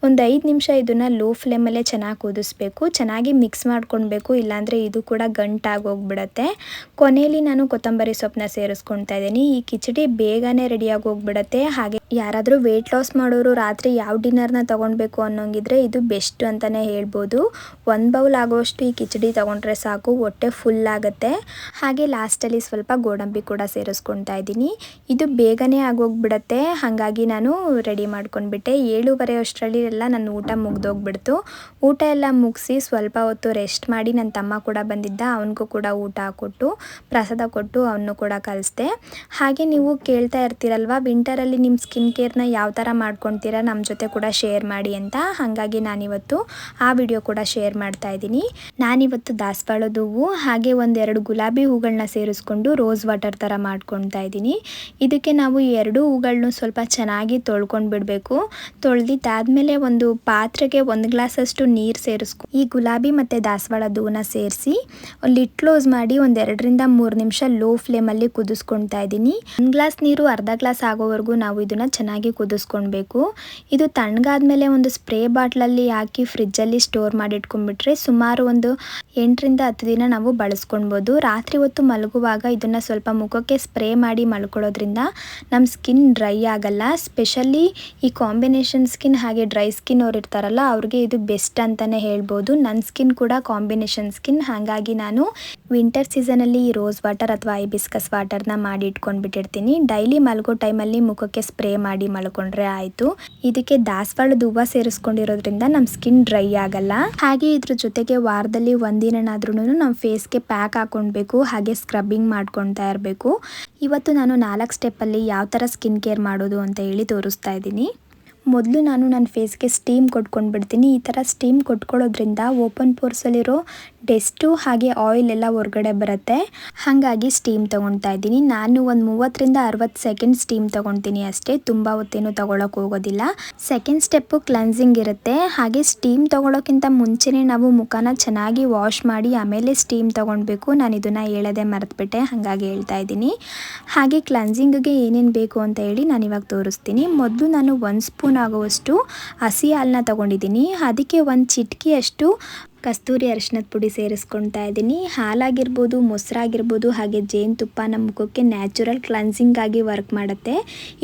ಒಂದು 5 ನಿಮಿಷ ಇದನ್ನು ಲೋ ಫ್ಲೇಮಲ್ಲೇ ಚೆನ್ನಾಗಿ ಕುದಿಸ್ಬೇಕು, ಚೆನ್ನಾಗಿ ಮಿಕ್ಸ್ ಮಾಡ್ಕೊಳ್ಬೇಕು, ಇಲ್ಲ ಅಂದರೆ ಇದು ಕೂಡ ಗಂಟಾಗಿ ಹೋಗ್ಬಿಡುತ್ತೆ. ಕೊನೆಯಲ್ಲಿ ನಾನು ಕೊತ್ತಂಬರಿ ಸೊಪ್ಪನ್ನ ಸೇರಿಸ್ಕೊಳ್ತಾ ಇದ್ದೀನಿ. ಈ ಕಿಚಡಿ ಬೇಗನೆ ರೆಡಿಯಾಗಿ ಹೋಗ್ಬಿಡುತ್ತೆ. ಹಾಗೆ ಯಾರಾದರೂ ವೆಯ್ಟ್ ಲಾಸ್ ಮಾಡೋರು ರಾತ್ರಿ ಯಾವ ಡಿನ್ನರ್ನ ತೊಗೊಳ್ಬೇಕು ಅನ್ನೋಂಗಿದ್ರೆ ಇದು ಬೆಸ್ಟ್ ಅಂತಲೇ ಹೇಳ್ಬೋದು. 1 ಬೌಲ್ ಆಗೋಷ್ಟು ಈ ಕಿಚಡಿ ತೊಗೊಂಡ್ರೆ ಸಾಕು, ಹೊಟ್ಟೆ ಫುಲ್ ಆಗುತ್ತೆ. ಹಾಗೆ ಲಾಸ್ಟಲ್ಲಿ ಸ್ವಲ್ಪ ಗೋಡಂಬಿ ಕೂಡ ಸೇರಿಸ್ಕೊಳ್ತಾ ಇದ್ದೀನಿ. ಇದು ಬೇಗನೆ ಆಗೋಗ್ಬಿಡುತ್ತೆ, ಹಾಗಾಗಿ ನಾನು ರೆಡಿ ಮಾಡ್ಕೊಂಡ್ಬಿಟ್ಟೆ. 7:30 ಅಷ್ಟರಲ್ಲಿ ಎಲ್ಲ ನನ್ನ ಊಟ ಮುಗ್ದೋಗ್ಬಿಡ್ತು. ಊಟ ಎಲ್ಲ ಮುಗಿಸಿ ಸ್ವಲ್ಪ ಹೊತ್ತು ರೆಸ್ಟ್ ಮಾಡಿ ನನ್ನ ತಮ್ಮ ಕೂಡ ಬಂದಿದ್ದ, ಅವನಿಗೂ ಕೂಡ ಊಟ ಕೊಟ್ಟು ಪ್ರಸಾದ ಕೊಟ್ಟು ಅವನು ಕೂಡ ಕಳಿಸ್ದೆ. ಹಾಗೆ ನೀವು ಕೇಳ್ತಾ ಇರ್ತೀರಲ್ವ, ವಿಂಟರಲ್ಲಿ ನಿಮ್ಮ ಸ್ಕಿನ್ ಕೇರ್ನ ಯಾವ ಥರ ಮಾಡ್ಕೊತೀರಾ, ನಮ್ಮ ಜೊತೆ ಕೂಡ ಶೇರ್ ಮಾಡಿ ಅಂತ. ಹಾಗಾಗಿ ನಾನಿವತ್ತು ಆ ವಿಡಿಯೋ ಕೂಡ ಶೇರ್ ಮಾಡ್ತಾ ಇದ್ದೀನಿ. ನಾನಿವತ್ತು ದಾಸವಾಳದ ಹೂವು ಹಾಗೆ 1-2 ಗುಲಾಬಿ ಹೂಗಳನ್ನ ಸೇರಿಸ್ಕೊಂಡು ರೋಸ್ ವಾಟರ್ ಥರ ಮಾಡ್ಕೊತಾ ಇದ್ದೀನಿ. ಇದಕ್ಕೆ ನಾವು ಈ 2 ಹೂಗಳನ್ನೂ ಸ್ವಲ್ಪ ಚೆನ್ನಾಗಿ ತೊಳ್ಕೊಂಡು ಬಿಡಬೇಕು. ತೊಳೆದಿದ್ದಾದಮೇಲೆ ಒಂದು ಪಾತ್ರೆಗೆ 1 ಗ್ಲಾಸಷ್ಟು ನೀರು ಸೇರಿಸ್ಕೊ ಈ ಗುಲಾಬಿ ಮತ್ತು ದಾಸವಾಳದ ಹೂವನ್ನ ಸೇರಿಸಿ ಲಿಡ್ ಕ್ಲೋಸ್ ಮಾಡಿ ಒಂದು 2ರಿಂದ 3 ನಿಮಿಷ ಲೋ ಫ್ಲೇಮಲ್ಲಿ ಕುದಿಸ್ಕೊಳ್ತಾ ಇದ್ದೀನಿ. 1 ಗ್ಲಾಸ್ ನೀರು ಅರ್ಧ ಗ್ಲಾಸ್ ಆಗೋವರೆಗೂ ನಾವು ಇದನ್ನು ಚೆನ್ನಾಗಿ ಕುದಿಸ್ಕೊಳ್ಬೇಕು. ಇದು ತಣ್ಣಗಾದ್ಮೇಲೆ ಒಂದು ಸ್ಪ್ರೇ ಬಾಟ್ಲಲ್ಲಿ ಹಾಕಿ ಫ್ರಿಜ್ಜಲ್ಲಿ ಸ್ಟೋರ್ ಮಾಡಿ ಇಟ್ಕೊಂಡ್ಬಿಟ್ರೆ ಸುಮಾರು ಒಂದು 8ರಿಂದ 10 ದಿನ ನಾವು ಬಳಸ್ಕೊಳ್ಬೋದು. ರಾತ್ರಿ ಹೊತ್ತು ಮಲಗುವಾಗ ಇದನ್ನು ಸ್ವಲ್ಪ ಮುಖಕ್ಕೆ ಸ್ಪ್ರೇ ಮಾಡಿ ಮಲ್ಕೊಳ್ಳೋದ್ರಿಂದ ನಮ್ಮ ಸ್ಕಿನ್ ಡ್ರೈ ಆಗಲ್ಲ. ಸ್ಪೆಷಲಿ ಈ ಕಾಂಬಿನೇಷನ್ ಸ್ಕಿನ್ ಹಾಗೆ ಡ್ರೈ ಸ್ಕಿನ್ ಅವ್ರು ಇರ್ತಾರಲ್ಲ, ಅವ್ರಿಗೆ ಇದು ಬೆಸ್ಟ್ ಅಂತಲೇ ಹೇಳ್ಬೋದು. ನನ್ನ ಸ್ಕಿನ್ ಕೂಡ ಕಾಂಬಿನೇಷನ್ ಸ್ಕಿನ್, ಹಾಗಾಗಿ ನಾನು ವಿಂಟರ್ ಸೀಸನಲ್ಲಿ ಈ ರೋಸ್ ವಾಟರ್ ಅಥವಾ ಹೈಬಿಸ್ಕಸ್ ವಾಟರ್ನ ಮಾಡಿ ಇಟ್ಕೊಂಡ್ಬಿಟ್ಟಿರ್ತೀನಿ. ಡೈಲಿ ಮಲಗೋ ಟೈಮಲ್ಲಿ ಮುಖಕ್ಕೆ ಸ್ಪ್ರೇ ಮಾಡಿ ಮಲ್ಕೊಂಡ್ರೆ ಆಯಿತು. ಇದಕ್ಕೆ ದಾಸವಾಳದ ಹೂವು ಸೇರಿಸ್ಕೊಂಡಿರೋದ್ರಿಂದ ನಮ್ಮ ಸ್ಕಿನ್ ಡ್ರೈ ಆಗಲ್ಲ. ಹಾಗೆ ಇದ್ರ ಜೊತೆಗೆ ವಾರದಲ್ಲಿ 1 ದಿನನಾದ್ರೂ ನಮ್ಮ ಫೇಸ್ಗೆ ಪ್ಯಾಕ್ ಹಾಕ್ಕೊಳ್ಬೇಕು, ಹಾಗೆ ಸ್ಕ್ರಬ್ಬಿಂಗ್ ಮಾಡ್ಕೊತಾ ಇರಬೇಕು. ಇವತ್ತು ನಾನು 4 ಸ್ಟೆಪ್ಪಲ್ಲಿ ಯಾವ ಥರ ಸ್ಕಿನ್ ಕೇರ್ ಮಾಡೋದು ಅಂತ ಹೇಳಿ ತೋರಿಸ್ತಾ ಇದ್ದೀನಿ. ಮೊದಲು ನಾನು ನನ್ನ ಫೇಸ್ಗೆ ಸ್ಟೀಮ್ ಕೊಟ್ಕೊಂಡ್ಬಿಡ್ತೀನಿ. ಈ ಥರ ಸ್ಟೀಮ್ ಕೊಟ್ಕೊಳ್ಳೋದ್ರಿಂದ ಓಪನ್ ಪೋರ್ಸಲ್ಲಿರೋ ಡೆಸ್ಟು ಹಾಗೆ ಆಯಿಲ್ ಎಲ್ಲ ಹೊರಗಡೆ ಬರುತ್ತೆ, ಹಾಗಾಗಿ ಸ್ಟೀಮ್ ತೊಗೊಳ್ತಾ ಇದ್ದೀನಿ. ನಾನು ಒಂದು 30ರಿಂದ 60 ಸೆಕೆಂಡ್ ಸ್ಟೀಮ್ ತೊಗೊಳ್ತೀನಿ ಅಷ್ಟೇ, ತುಂಬ ಹೊತ್ತೇನು ತೊಗೊಳಕ್ಕೆ ಹೋಗೋದಿಲ್ಲ. ಸೆಕೆಂಡ್ ಸ್ಟೆಪ್ಪು ಕ್ಲೆನ್ಸಿಂಗ್ ಇರುತ್ತೆ. ಹಾಗೆ ಸ್ಟೀಮ್ ತೊಗೊಳೋಕ್ಕಿಂತ ಮುಂಚೆನೇ ನಾವು ಮುಖನ ಚೆನ್ನಾಗಿ ವಾಶ್ ಮಾಡಿ ಆಮೇಲೆ ಸ್ಟೀಮ್ ತೊಗೊಳ್ಬೇಕು. ನಾನು ಇದನ್ನು ಹೇಳೋದೇ ಮರೆತುಬಿಟ್ಟೆ, ಹಾಗಾಗಿ ಹೇಳ್ತಾ ಇದ್ದೀನಿ. ಹಾಗೆ ಕ್ಲೆನ್ಸಿಂಗ್ಗೆ ಏನೇನು ಬೇಕು ಅಂತ ಹೇಳಿ ನಾನು ಇವಾಗ ತೋರಿಸ್ತೀನಿ. ಮೊದಲು ನಾನು 1 ಸ್ಪೂನ್ ಆಗುವಷ್ಟು ಹಸಿ ಹಾಲನ್ನ ತೊಗೊಂಡಿದ್ದೀನಿ. ಅದಕ್ಕೆ 1 ಚಿಟಿಕೆಯಷ್ಟು ಕಸ್ತೂರಿ ಅರಿಶಿನದ ಪುಡಿ ಸೇರಿಸ್ಕೊಳ್ತಾ ಇದ್ದೀನಿ. ಹಾಲಾಗಿರ್ಬೋದು, ಮೊಸರಾಗಿರ್ಬೋದು, ಹಾಗೆ ಜೇನುತುಪ್ಪ ನಮ್ಮ ಮುಖಕ್ಕೆ ನ್ಯಾಚುರಲ್ ಕ್ಲೆನ್ಸಿಂಗ್ ಆಗಿ ವರ್ಕ್ ಮಾಡುತ್ತೆ.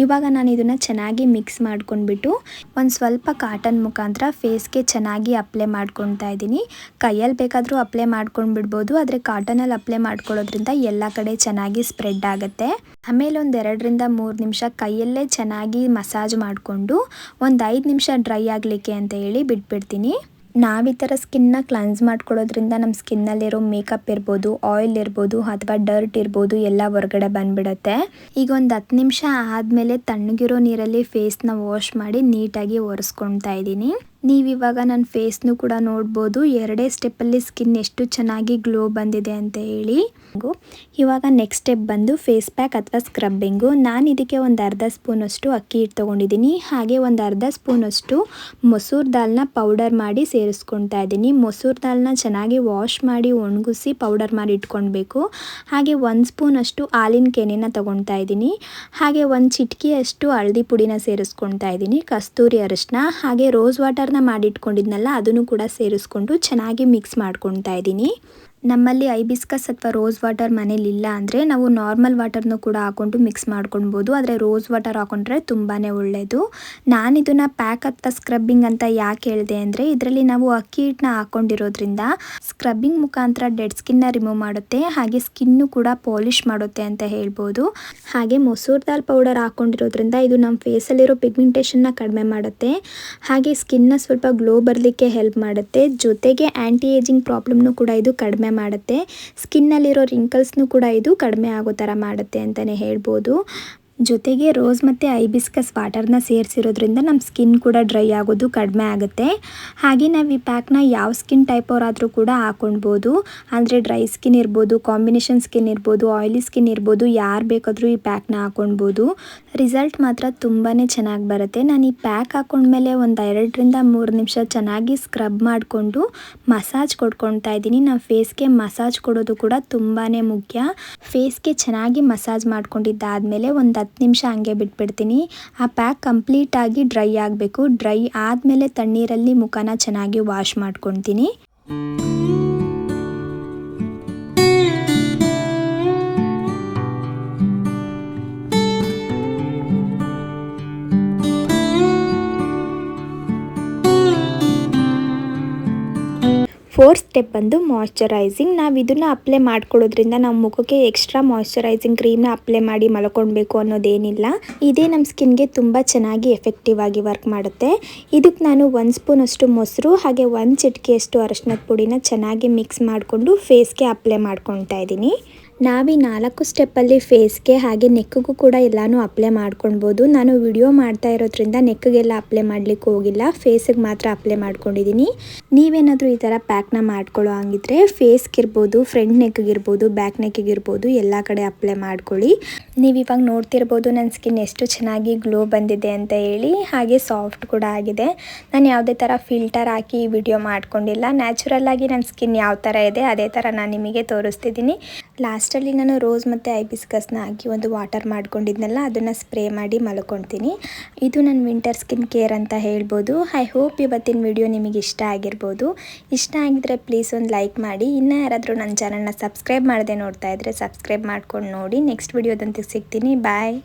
ಇವಾಗ ನಾನು ಇದನ್ನು ಚೆನ್ನಾಗಿ ಮಿಕ್ಸ್ ಮಾಡ್ಕೊಂಡ್ಬಿಟ್ಟು ಒಂದು ಸ್ವಲ್ಪ ಕಾಟನ್ ಮುಖಾಂತರ ಫೇಸ್ಗೆ ಚೆನ್ನಾಗಿ ಅಪ್ಲೈ ಮಾಡ್ಕೊತಾ ಇದ್ದೀನಿ. ಕೈಯಲ್ಲಿ ಬೇಕಾದರೂ ಅಪ್ಲೈ ಮಾಡ್ಕೊಂಡು ಬಿಡ್ಬೋದು, ಆದರೆ ಕಾಟನಲ್ಲಿ ಅಪ್ಲೈ ಮಾಡ್ಕೊಳ್ಳೋದ್ರಿಂದ ಎಲ್ಲ ಕಡೆ ಚೆನ್ನಾಗಿ ಸ್ಪ್ರೆಡ್ ಆಗುತ್ತೆ. ಆಮೇಲೆ ಒಂದು 2ರಿಂದ 3 ನಿಮಿಷ ಕೈಯಲ್ಲೇ ಚೆನ್ನಾಗಿ ಮಸಾಜ್ ಮಾಡಿಕೊಂಡು ಒಂದು 5 ನಿಮಿಷ ಡ್ರೈ ಆಗಲಿಕ್ಕೆ ಅಂತ ಹೇಳಿ ಬಿಟ್ಬಿಡ್ತೀನಿ. ನಾವು ಈ ಥರ ಸ್ಕಿನ್ನ ಕ್ಲನ್ಸ್ ಮಾಡ್ಕೊಳ್ಳೋದ್ರಿಂದ ನಮ್ಮ ಸ್ಕಿನ್ನಲ್ಲಿರೋ ಮೇಕಪ್ ಇರ್ಬೋದು, ಆಯಿಲ್ ಇರ್ಬೋದು ಅಥವಾ ಡರ್ಟ್ ಇರ್ಬೋದು ಎಲ್ಲ ಹೊರಗಡೆ ಬಂದುಬಿಡುತ್ತೆ. ಈಗ ಒಂದು 10 ನಿಮಿಷ ಆದಮೇಲೆ ತಣ್ಣಗಿರೋ ನೀರಲ್ಲಿ ಫೇಸ್ನ ವಾಶ್ ಮಾಡಿ ನೀಟಾಗಿ ಒರೆಸ್ಕೊಳ್ತಾ ಇದ್ದೀನಿ. ನೀವಿವಾಗ ನನ್ನ ಫೇಸ್ನು ಕೂಡ ನೋಡ್ಬೋದು, 2 ಸ್ಟೆಪ್ಪಲ್ಲಿ ಸ್ಕಿನ್ ಎಷ್ಟು ಚೆನ್ನಾಗಿ ಗ್ಲೋ ಬಂದಿದೆ ಅಂತ ಹೇಳಿ. ಇವಾಗ ನೆಕ್ಸ್ಟ್ ಸ್ಟೆಪ್ ಬಂದು ಫೇಸ್ ಪ್ಯಾಕ್ ಅಥವಾ ಸ್ಕ್ರಬ್ಬಿಂಗು. ನಾನು ಇದಕ್ಕೆ ಒಂದು ಅರ್ಧ ಸ್ಪೂನಷ್ಟು ಅಕ್ಕಿ ಹಿಟ್ಟು ತೊಗೊಂಡಿದ್ದೀನಿ, ಹಾಗೆ ಒಂದು ಅರ್ಧ ಸ್ಪೂನಷ್ಟು ಮೊಸೂರು ದಾಲ್ನ ಪೌಡರ್ ಮಾಡಿ ಸೇರಿಸ್ಕೊಳ್ತಾ ಇದ್ದೀನಿ. ಮೊಸೂರು ದಾಲ್ನ ಚೆನ್ನಾಗಿ ವಾಶ್ ಮಾಡಿ ಒಣಗಿಸಿ ಪೌಡರ್ ಮಾಡಿ ಇಟ್ಕೊಳ್ಬೇಕು. ಹಾಗೆ 1 ಸ್ಪೂನಷ್ಟು ಹಾಲಿನ ಕೆನೆನ ತೊಗೊಳ್ತಾ ಇದ್ದೀನಿ, ಹಾಗೆ 1 ಚಿಟಿಕೆಯಷ್ಟು ಹಳದಿ ಪುಡಿನ ಸೇರಿಸ್ಕೊಳ್ತಾ ಇದ್ದೀನಿ, ಕಸ್ತೂರಿ ಅರಿಶಿನ, ಹಾಗೆ ರೋಸ್ ವಾಟರ್ನ ಮಾಡಿಟ್ಕೊಂಡಿದ್ನಲ್ಲ ಅದನ್ನು ಕೂಡ ಸೇರಿಸ್ಕೊಂಡು ಚೆನ್ನಾಗಿ ಮಿಕ್ಸ್ ಮಾಡ್ಕೊಳ್ತಾ ಇದ್ದೀನಿ. ನಮ್ಮಲ್ಲಿ ಐಬಿಸ್ಕಸ್ ಅಥವಾ ರೋಸ್ ವಾಟರ್ ಮನೇಲಿ ಇಲ್ಲ ಅಂದರೆ ನಾವು ನಾರ್ಮಲ್ ವಾಟರ್ನೂ ಕೂಡ ಹಾಕ್ಕೊಂಡು ಮಿಕ್ಸ್ ಮಾಡ್ಕೊಳ್ಬೋದು, ಆದರೆ ರೋಸ್ ವಾಟರ್ ಹಾಕೊಂಡ್ರೆ ತುಂಬಾ ಒಳ್ಳೆಯದು. ನಾನು ಇದನ್ನು ಪ್ಯಾಕ್ ಅಥವಾ ಸ್ಕ್ರಬ್ಬಿಂಗ್ ಅಂತ ಯಾಕೆ ಹೇಳಿದೆ ಅಂದರೆ ಇದರಲ್ಲಿ ನಾವು ಅಕ್ಕಿ ಹಿಟ್ಟನ್ನ ಹಾಕ್ಕೊಂಡಿರೋದ್ರಿಂದ ಸ್ಕ್ರಬ್ಬಿಂಗ್ ಮುಖಾಂತರ ಡೆಡ್ ಸ್ಕಿನ್ನ ರಿಮೂವ್ ಮಾಡುತ್ತೆ, ಹಾಗೆ ಸ್ಕಿನ್ನು ಕೂಡ ಪಾಲಿಷ್ ಮಾಡುತ್ತೆ ಅಂತ ಹೇಳ್ಬೋದು. ಹಾಗೆ ಮೊಸೂರು ದಾಲ್ ಪೌಡರ್ ಹಾಕ್ಕೊಂಡಿರೋದ್ರಿಂದ ಇದು ನಮ್ಮ ಫೇಸಲ್ಲಿರೋ ಪಿಗ್ಮೆಂಟೇಷನ್ನ ಕಡಿಮೆ ಮಾಡುತ್ತೆ, ಹಾಗೆ ಸ್ಕಿನ್ನ ಸ್ವಲ್ಪ ಗ್ಲೋ ಬರಲಿಕ್ಕೆ ಹೆಲ್ಪ್ ಮಾಡುತ್ತೆ. ಜೊತೆಗೆ ಆ್ಯಂಟಿ ಏಜಿಂಗ್ ಪ್ರಾಬ್ಲಮ್ನು ಕೂಡ ಇದು ಕಡಿಮೆ ಮಾಡುತ್ತೆ. ಸ್ಕಿನ್ನಲ್ಲಿರೋ ರಿಂಕಲ್ಸ್ನು ಕೂಡ ಇದು ಕಡಿಮೆ ಆಗೋ ಥರ ಮಾಡುತ್ತೆ ಅಂತಲೇ ಹೇಳ್ಬೋದು. ಜೊತೆಗೆ ರೋಸ್ ಮತ್ತು ಐಬಿಸ್ಕಸ್ ವಾಟರ್ನ ಸೇರಿಸಿರೋದ್ರಿಂದ ನಮ್ಮ ಸ್ಕಿನ್ ಕೂಡ ಡ್ರೈ ಆಗೋದು ಕಡಿಮೆ ಆಗುತ್ತೆ. ಹಾಗೆ ನಾವು ಈ ಪ್ಯಾಕ್ನ ಯಾವ ಸ್ಕಿನ್ ಟೈಪ್ ಅವರಾದರೂ ಕೂಡ ಹಾಕ್ಕೊಳ್ಬೋದು, ಅಂದರೆ ಡ್ರೈ ಸ್ಕಿನ್ ಇರ್ಬೋದು, ಕಾಂಬಿನೇಷನ್ ಸ್ಕಿನ್ ಇರ್ಬೋದು, ಆಯಿಲಿ ಸ್ಕಿನ್ ಇರ್ಬೋದು, ಯಾರು ಬೇಕಾದರೂ ಈ ಪ್ಯಾಕ್ನ ಹಾಕ್ಕೊಳ್ಬೋದು. ರಿಸಲ್ಟ್ ಮಾತ್ರ ತುಂಬಾ ಚೆನ್ನಾಗಿ ಬರುತ್ತೆ. ನಾನು ಈ ಪ್ಯಾಕ್ ಹಾಕ್ಕೊಂಡ್ಮೇಲೆ ಒಂದು 2ರಿಂದ 3 ನಿಮಿಷ ಚೆನ್ನಾಗಿ ಸ್ಕ್ರಬ್ ಮಾಡಿಕೊಂಡು ಮಸಾಜ್ ಕೊಡ್ಕೊಳ್ತಾ ಇದ್ದೀನಿ. ನಾವು ಫೇಸ್ಗೆ ಮಸಾಜ್ ಕೊಡೋದು ಕೂಡ ತುಂಬಾ ಮುಖ್ಯ. ಫೇಸ್ಗೆ ಚೆನ್ನಾಗಿ ಮಸಾಜ್ ಮಾಡ್ಕೊಂಡಿದ್ದಾದಮೇಲೆ ಒಂದು 10 ನಿಮಿಷ ಹಂಗೆ ಬಿಟ್ಬಿಡ್ತೀನಿ. ಆ ಪ್ಯಾಕ್ ಕಂಪ್ಲೀಟಾಗಿ ಡ್ರೈ ಆಗಬೇಕು. ಡ್ರೈ ಆದಮೇಲೆ ತಣ್ಣೀರಲ್ಲಿ ಮುಖನ ಚೆನ್ನಾಗಿ ವಾಶ್ ಮಾಡ್ಕೊತೀನಿ. ಫೋರ್ತ್ ಸ್ಟೆಪ್ ಬಂದು ಮಾಯ್ಶ್ಚರೈಸಿಂಗ್. ನಾವು ಇದನ್ನು ಅಪ್ಲೈ ಮಾಡ್ಕೊಳ್ಳೋದ್ರಿಂದ ನಮ್ಮ ಮುಖಕ್ಕೆ ಎಕ್ಸ್ಟ್ರಾ ಮಾಯ್ಶ್ಚರೈಸಿಂಗ್ ಕ್ರೀಮ್ನ ಅಪ್ಲೈ ಮಾಡಿ ಮಲ್ಕೊಳ್ಬೇಕು ಅನ್ನೋದೇನಿಲ್ಲ. ಇದೇ ನಮ್ಮ ಸ್ಕಿನ್ಗೆ ತುಂಬ ಚೆನ್ನಾಗಿ ಎಫೆಕ್ಟಿವ್ ಆಗಿ ವರ್ಕ್ ಮಾಡುತ್ತೆ. ಇದಕ್ಕೆ ನಾನು 1 ಸ್ಪೂನಷ್ಟು ಮೊಸರು ಹಾಗೆ 1 ಚಿಟಿಕೆಯಷ್ಟು ಅರಿಶಿನದ ಪುಡಿನ ಚೆನ್ನಾಗಿ ಮಿಕ್ಸ್ ಮಾಡಿಕೊಂಡು ಫೇಸ್ಗೆ ಅಪ್ಲೈ ಮಾಡ್ಕೊಳ್ತಾ ಇದ್ದೀನಿ. ನಾವು ಈ 4 ಸ್ಟೆಪ್ಪಲ್ಲಿ ಫೇಸ್ಗೆ ಹಾಗೆ ನೆಕ್ಕಿಗೂ ಕೂಡ ಎಲ್ಲನೂ ಅಪ್ಲೈ ಮಾಡ್ಕೊಳ್ಬೋದು. ನಾನು ವಿಡಿಯೋ ಮಾಡ್ತಾ ಇರೋದ್ರಿಂದ ನೆಕ್ಕಿಗೆಲ್ಲ ಅಪ್ಲೈ ಮಾಡಲಿಕ್ಕೆ ಹೋಗಿಲ್ಲ, ಫೇಸಿಗೆ ಮಾತ್ರ ಅಪ್ಲೈ ಮಾಡ್ಕೊಂಡಿದ್ದೀನಿ. ನೀವೇನಾದರೂ ಈ ಥರ ಪ್ಯಾಕ್ನ ಮಾಡ್ಕೊಳ್ಳೋ ಹಂಗಿದ್ರೆ ಫೇಸ್ಗಿರ್ಬೋದು, ಫ್ರಂಟ್ ನೆಕ್ಕಿಗಿರ್ಬೋದು, ಬ್ಯಾಕ್ ನೆಕ್ಕಿಗಿರ್ಬೋದು ಎಲ್ಲ ಕಡೆ ಅಪ್ಲೈ ಮಾಡ್ಕೊಳ್ಳಿ. ನೀವಿವಾಗ ನೋಡ್ತಿರ್ಬೋದು ನನ್ನ ಸ್ಕಿನ್ ಎಷ್ಟು ಚೆನ್ನಾಗಿ ಗ್ಲೋ ಬಂದಿದೆ ಅಂತ ಹೇಳಿ, ಹಾಗೆ ಸಾಫ್ಟ್ ಕೂಡ ಆಗಿದೆ. ನಾನು ಯಾವುದೇ ಥರ ಫಿಲ್ಟರ್ ಹಾಕಿ ವಿಡಿಯೋ ಮಾಡ್ಕೊಂಡಿಲ್ಲ, ನ್ಯಾಚುರಲ್ಲಾಗಿ ನನ್ನ ಸ್ಕಿನ್ ಯಾವ ಥರ ಇದೆ ಅದೇ ಥರ ನಾನು ನಿಮಗೆ ತೋರಿಸ್ತಿದ್ದೀನಿ. ಲಾಸ್ಟಲ್ಲಿ ನಾನು ರೋಸ್ ಮತ್ತು ಐಬಿಸ್ಕಸ್ನ ಹಾಕಿ ಒಂದು ವಾಟರ್ ಮಾಡ್ಕೊಂಡಿದ್ನಲ್ಲ ಅದನ್ನು ಸ್ಪ್ರೇ ಮಾಡಿ ಮಲ್ಕೊಳ್ತೀನಿ. ಇದು ನನ್ನ ವಿಂಟರ್ ಸ್ಕಿನ್ ಕೇರ್ ಅಂತ ಹೇಳ್ಬೋದು. ಐ ಹೋಪ್ ಇವತ್ತಿನ ವಿಡಿಯೋ ನಿಮಗೆ ಇಷ್ಟ ಆಗಿರ್ಬೋದು. ಇಷ್ಟ ಆಗಿದ್ರೆ ಪ್ಲೀಸ್ ಒಂದು ಲೈಕ್ ಮಾಡಿ. ಇನ್ನೂ ಯಾರಾದರೂ ನನ್ನ ಚಾನಲ್ನ ಸಬ್ಸ್ಕ್ರೈಬ್ ಮಾಡದೆ ನೋಡ್ತಾ ಇದ್ದರೆ ಸಬ್ಸ್ಕ್ರೈಬ್ ಮಾಡ್ಕೊಂಡು ನೋಡಿ. ನೆಕ್ಸ್ಟ್ ವಿಡಿಯೋದಂತೆ ಸಿಗ್ತೀನಿ. ಬಾಯ್.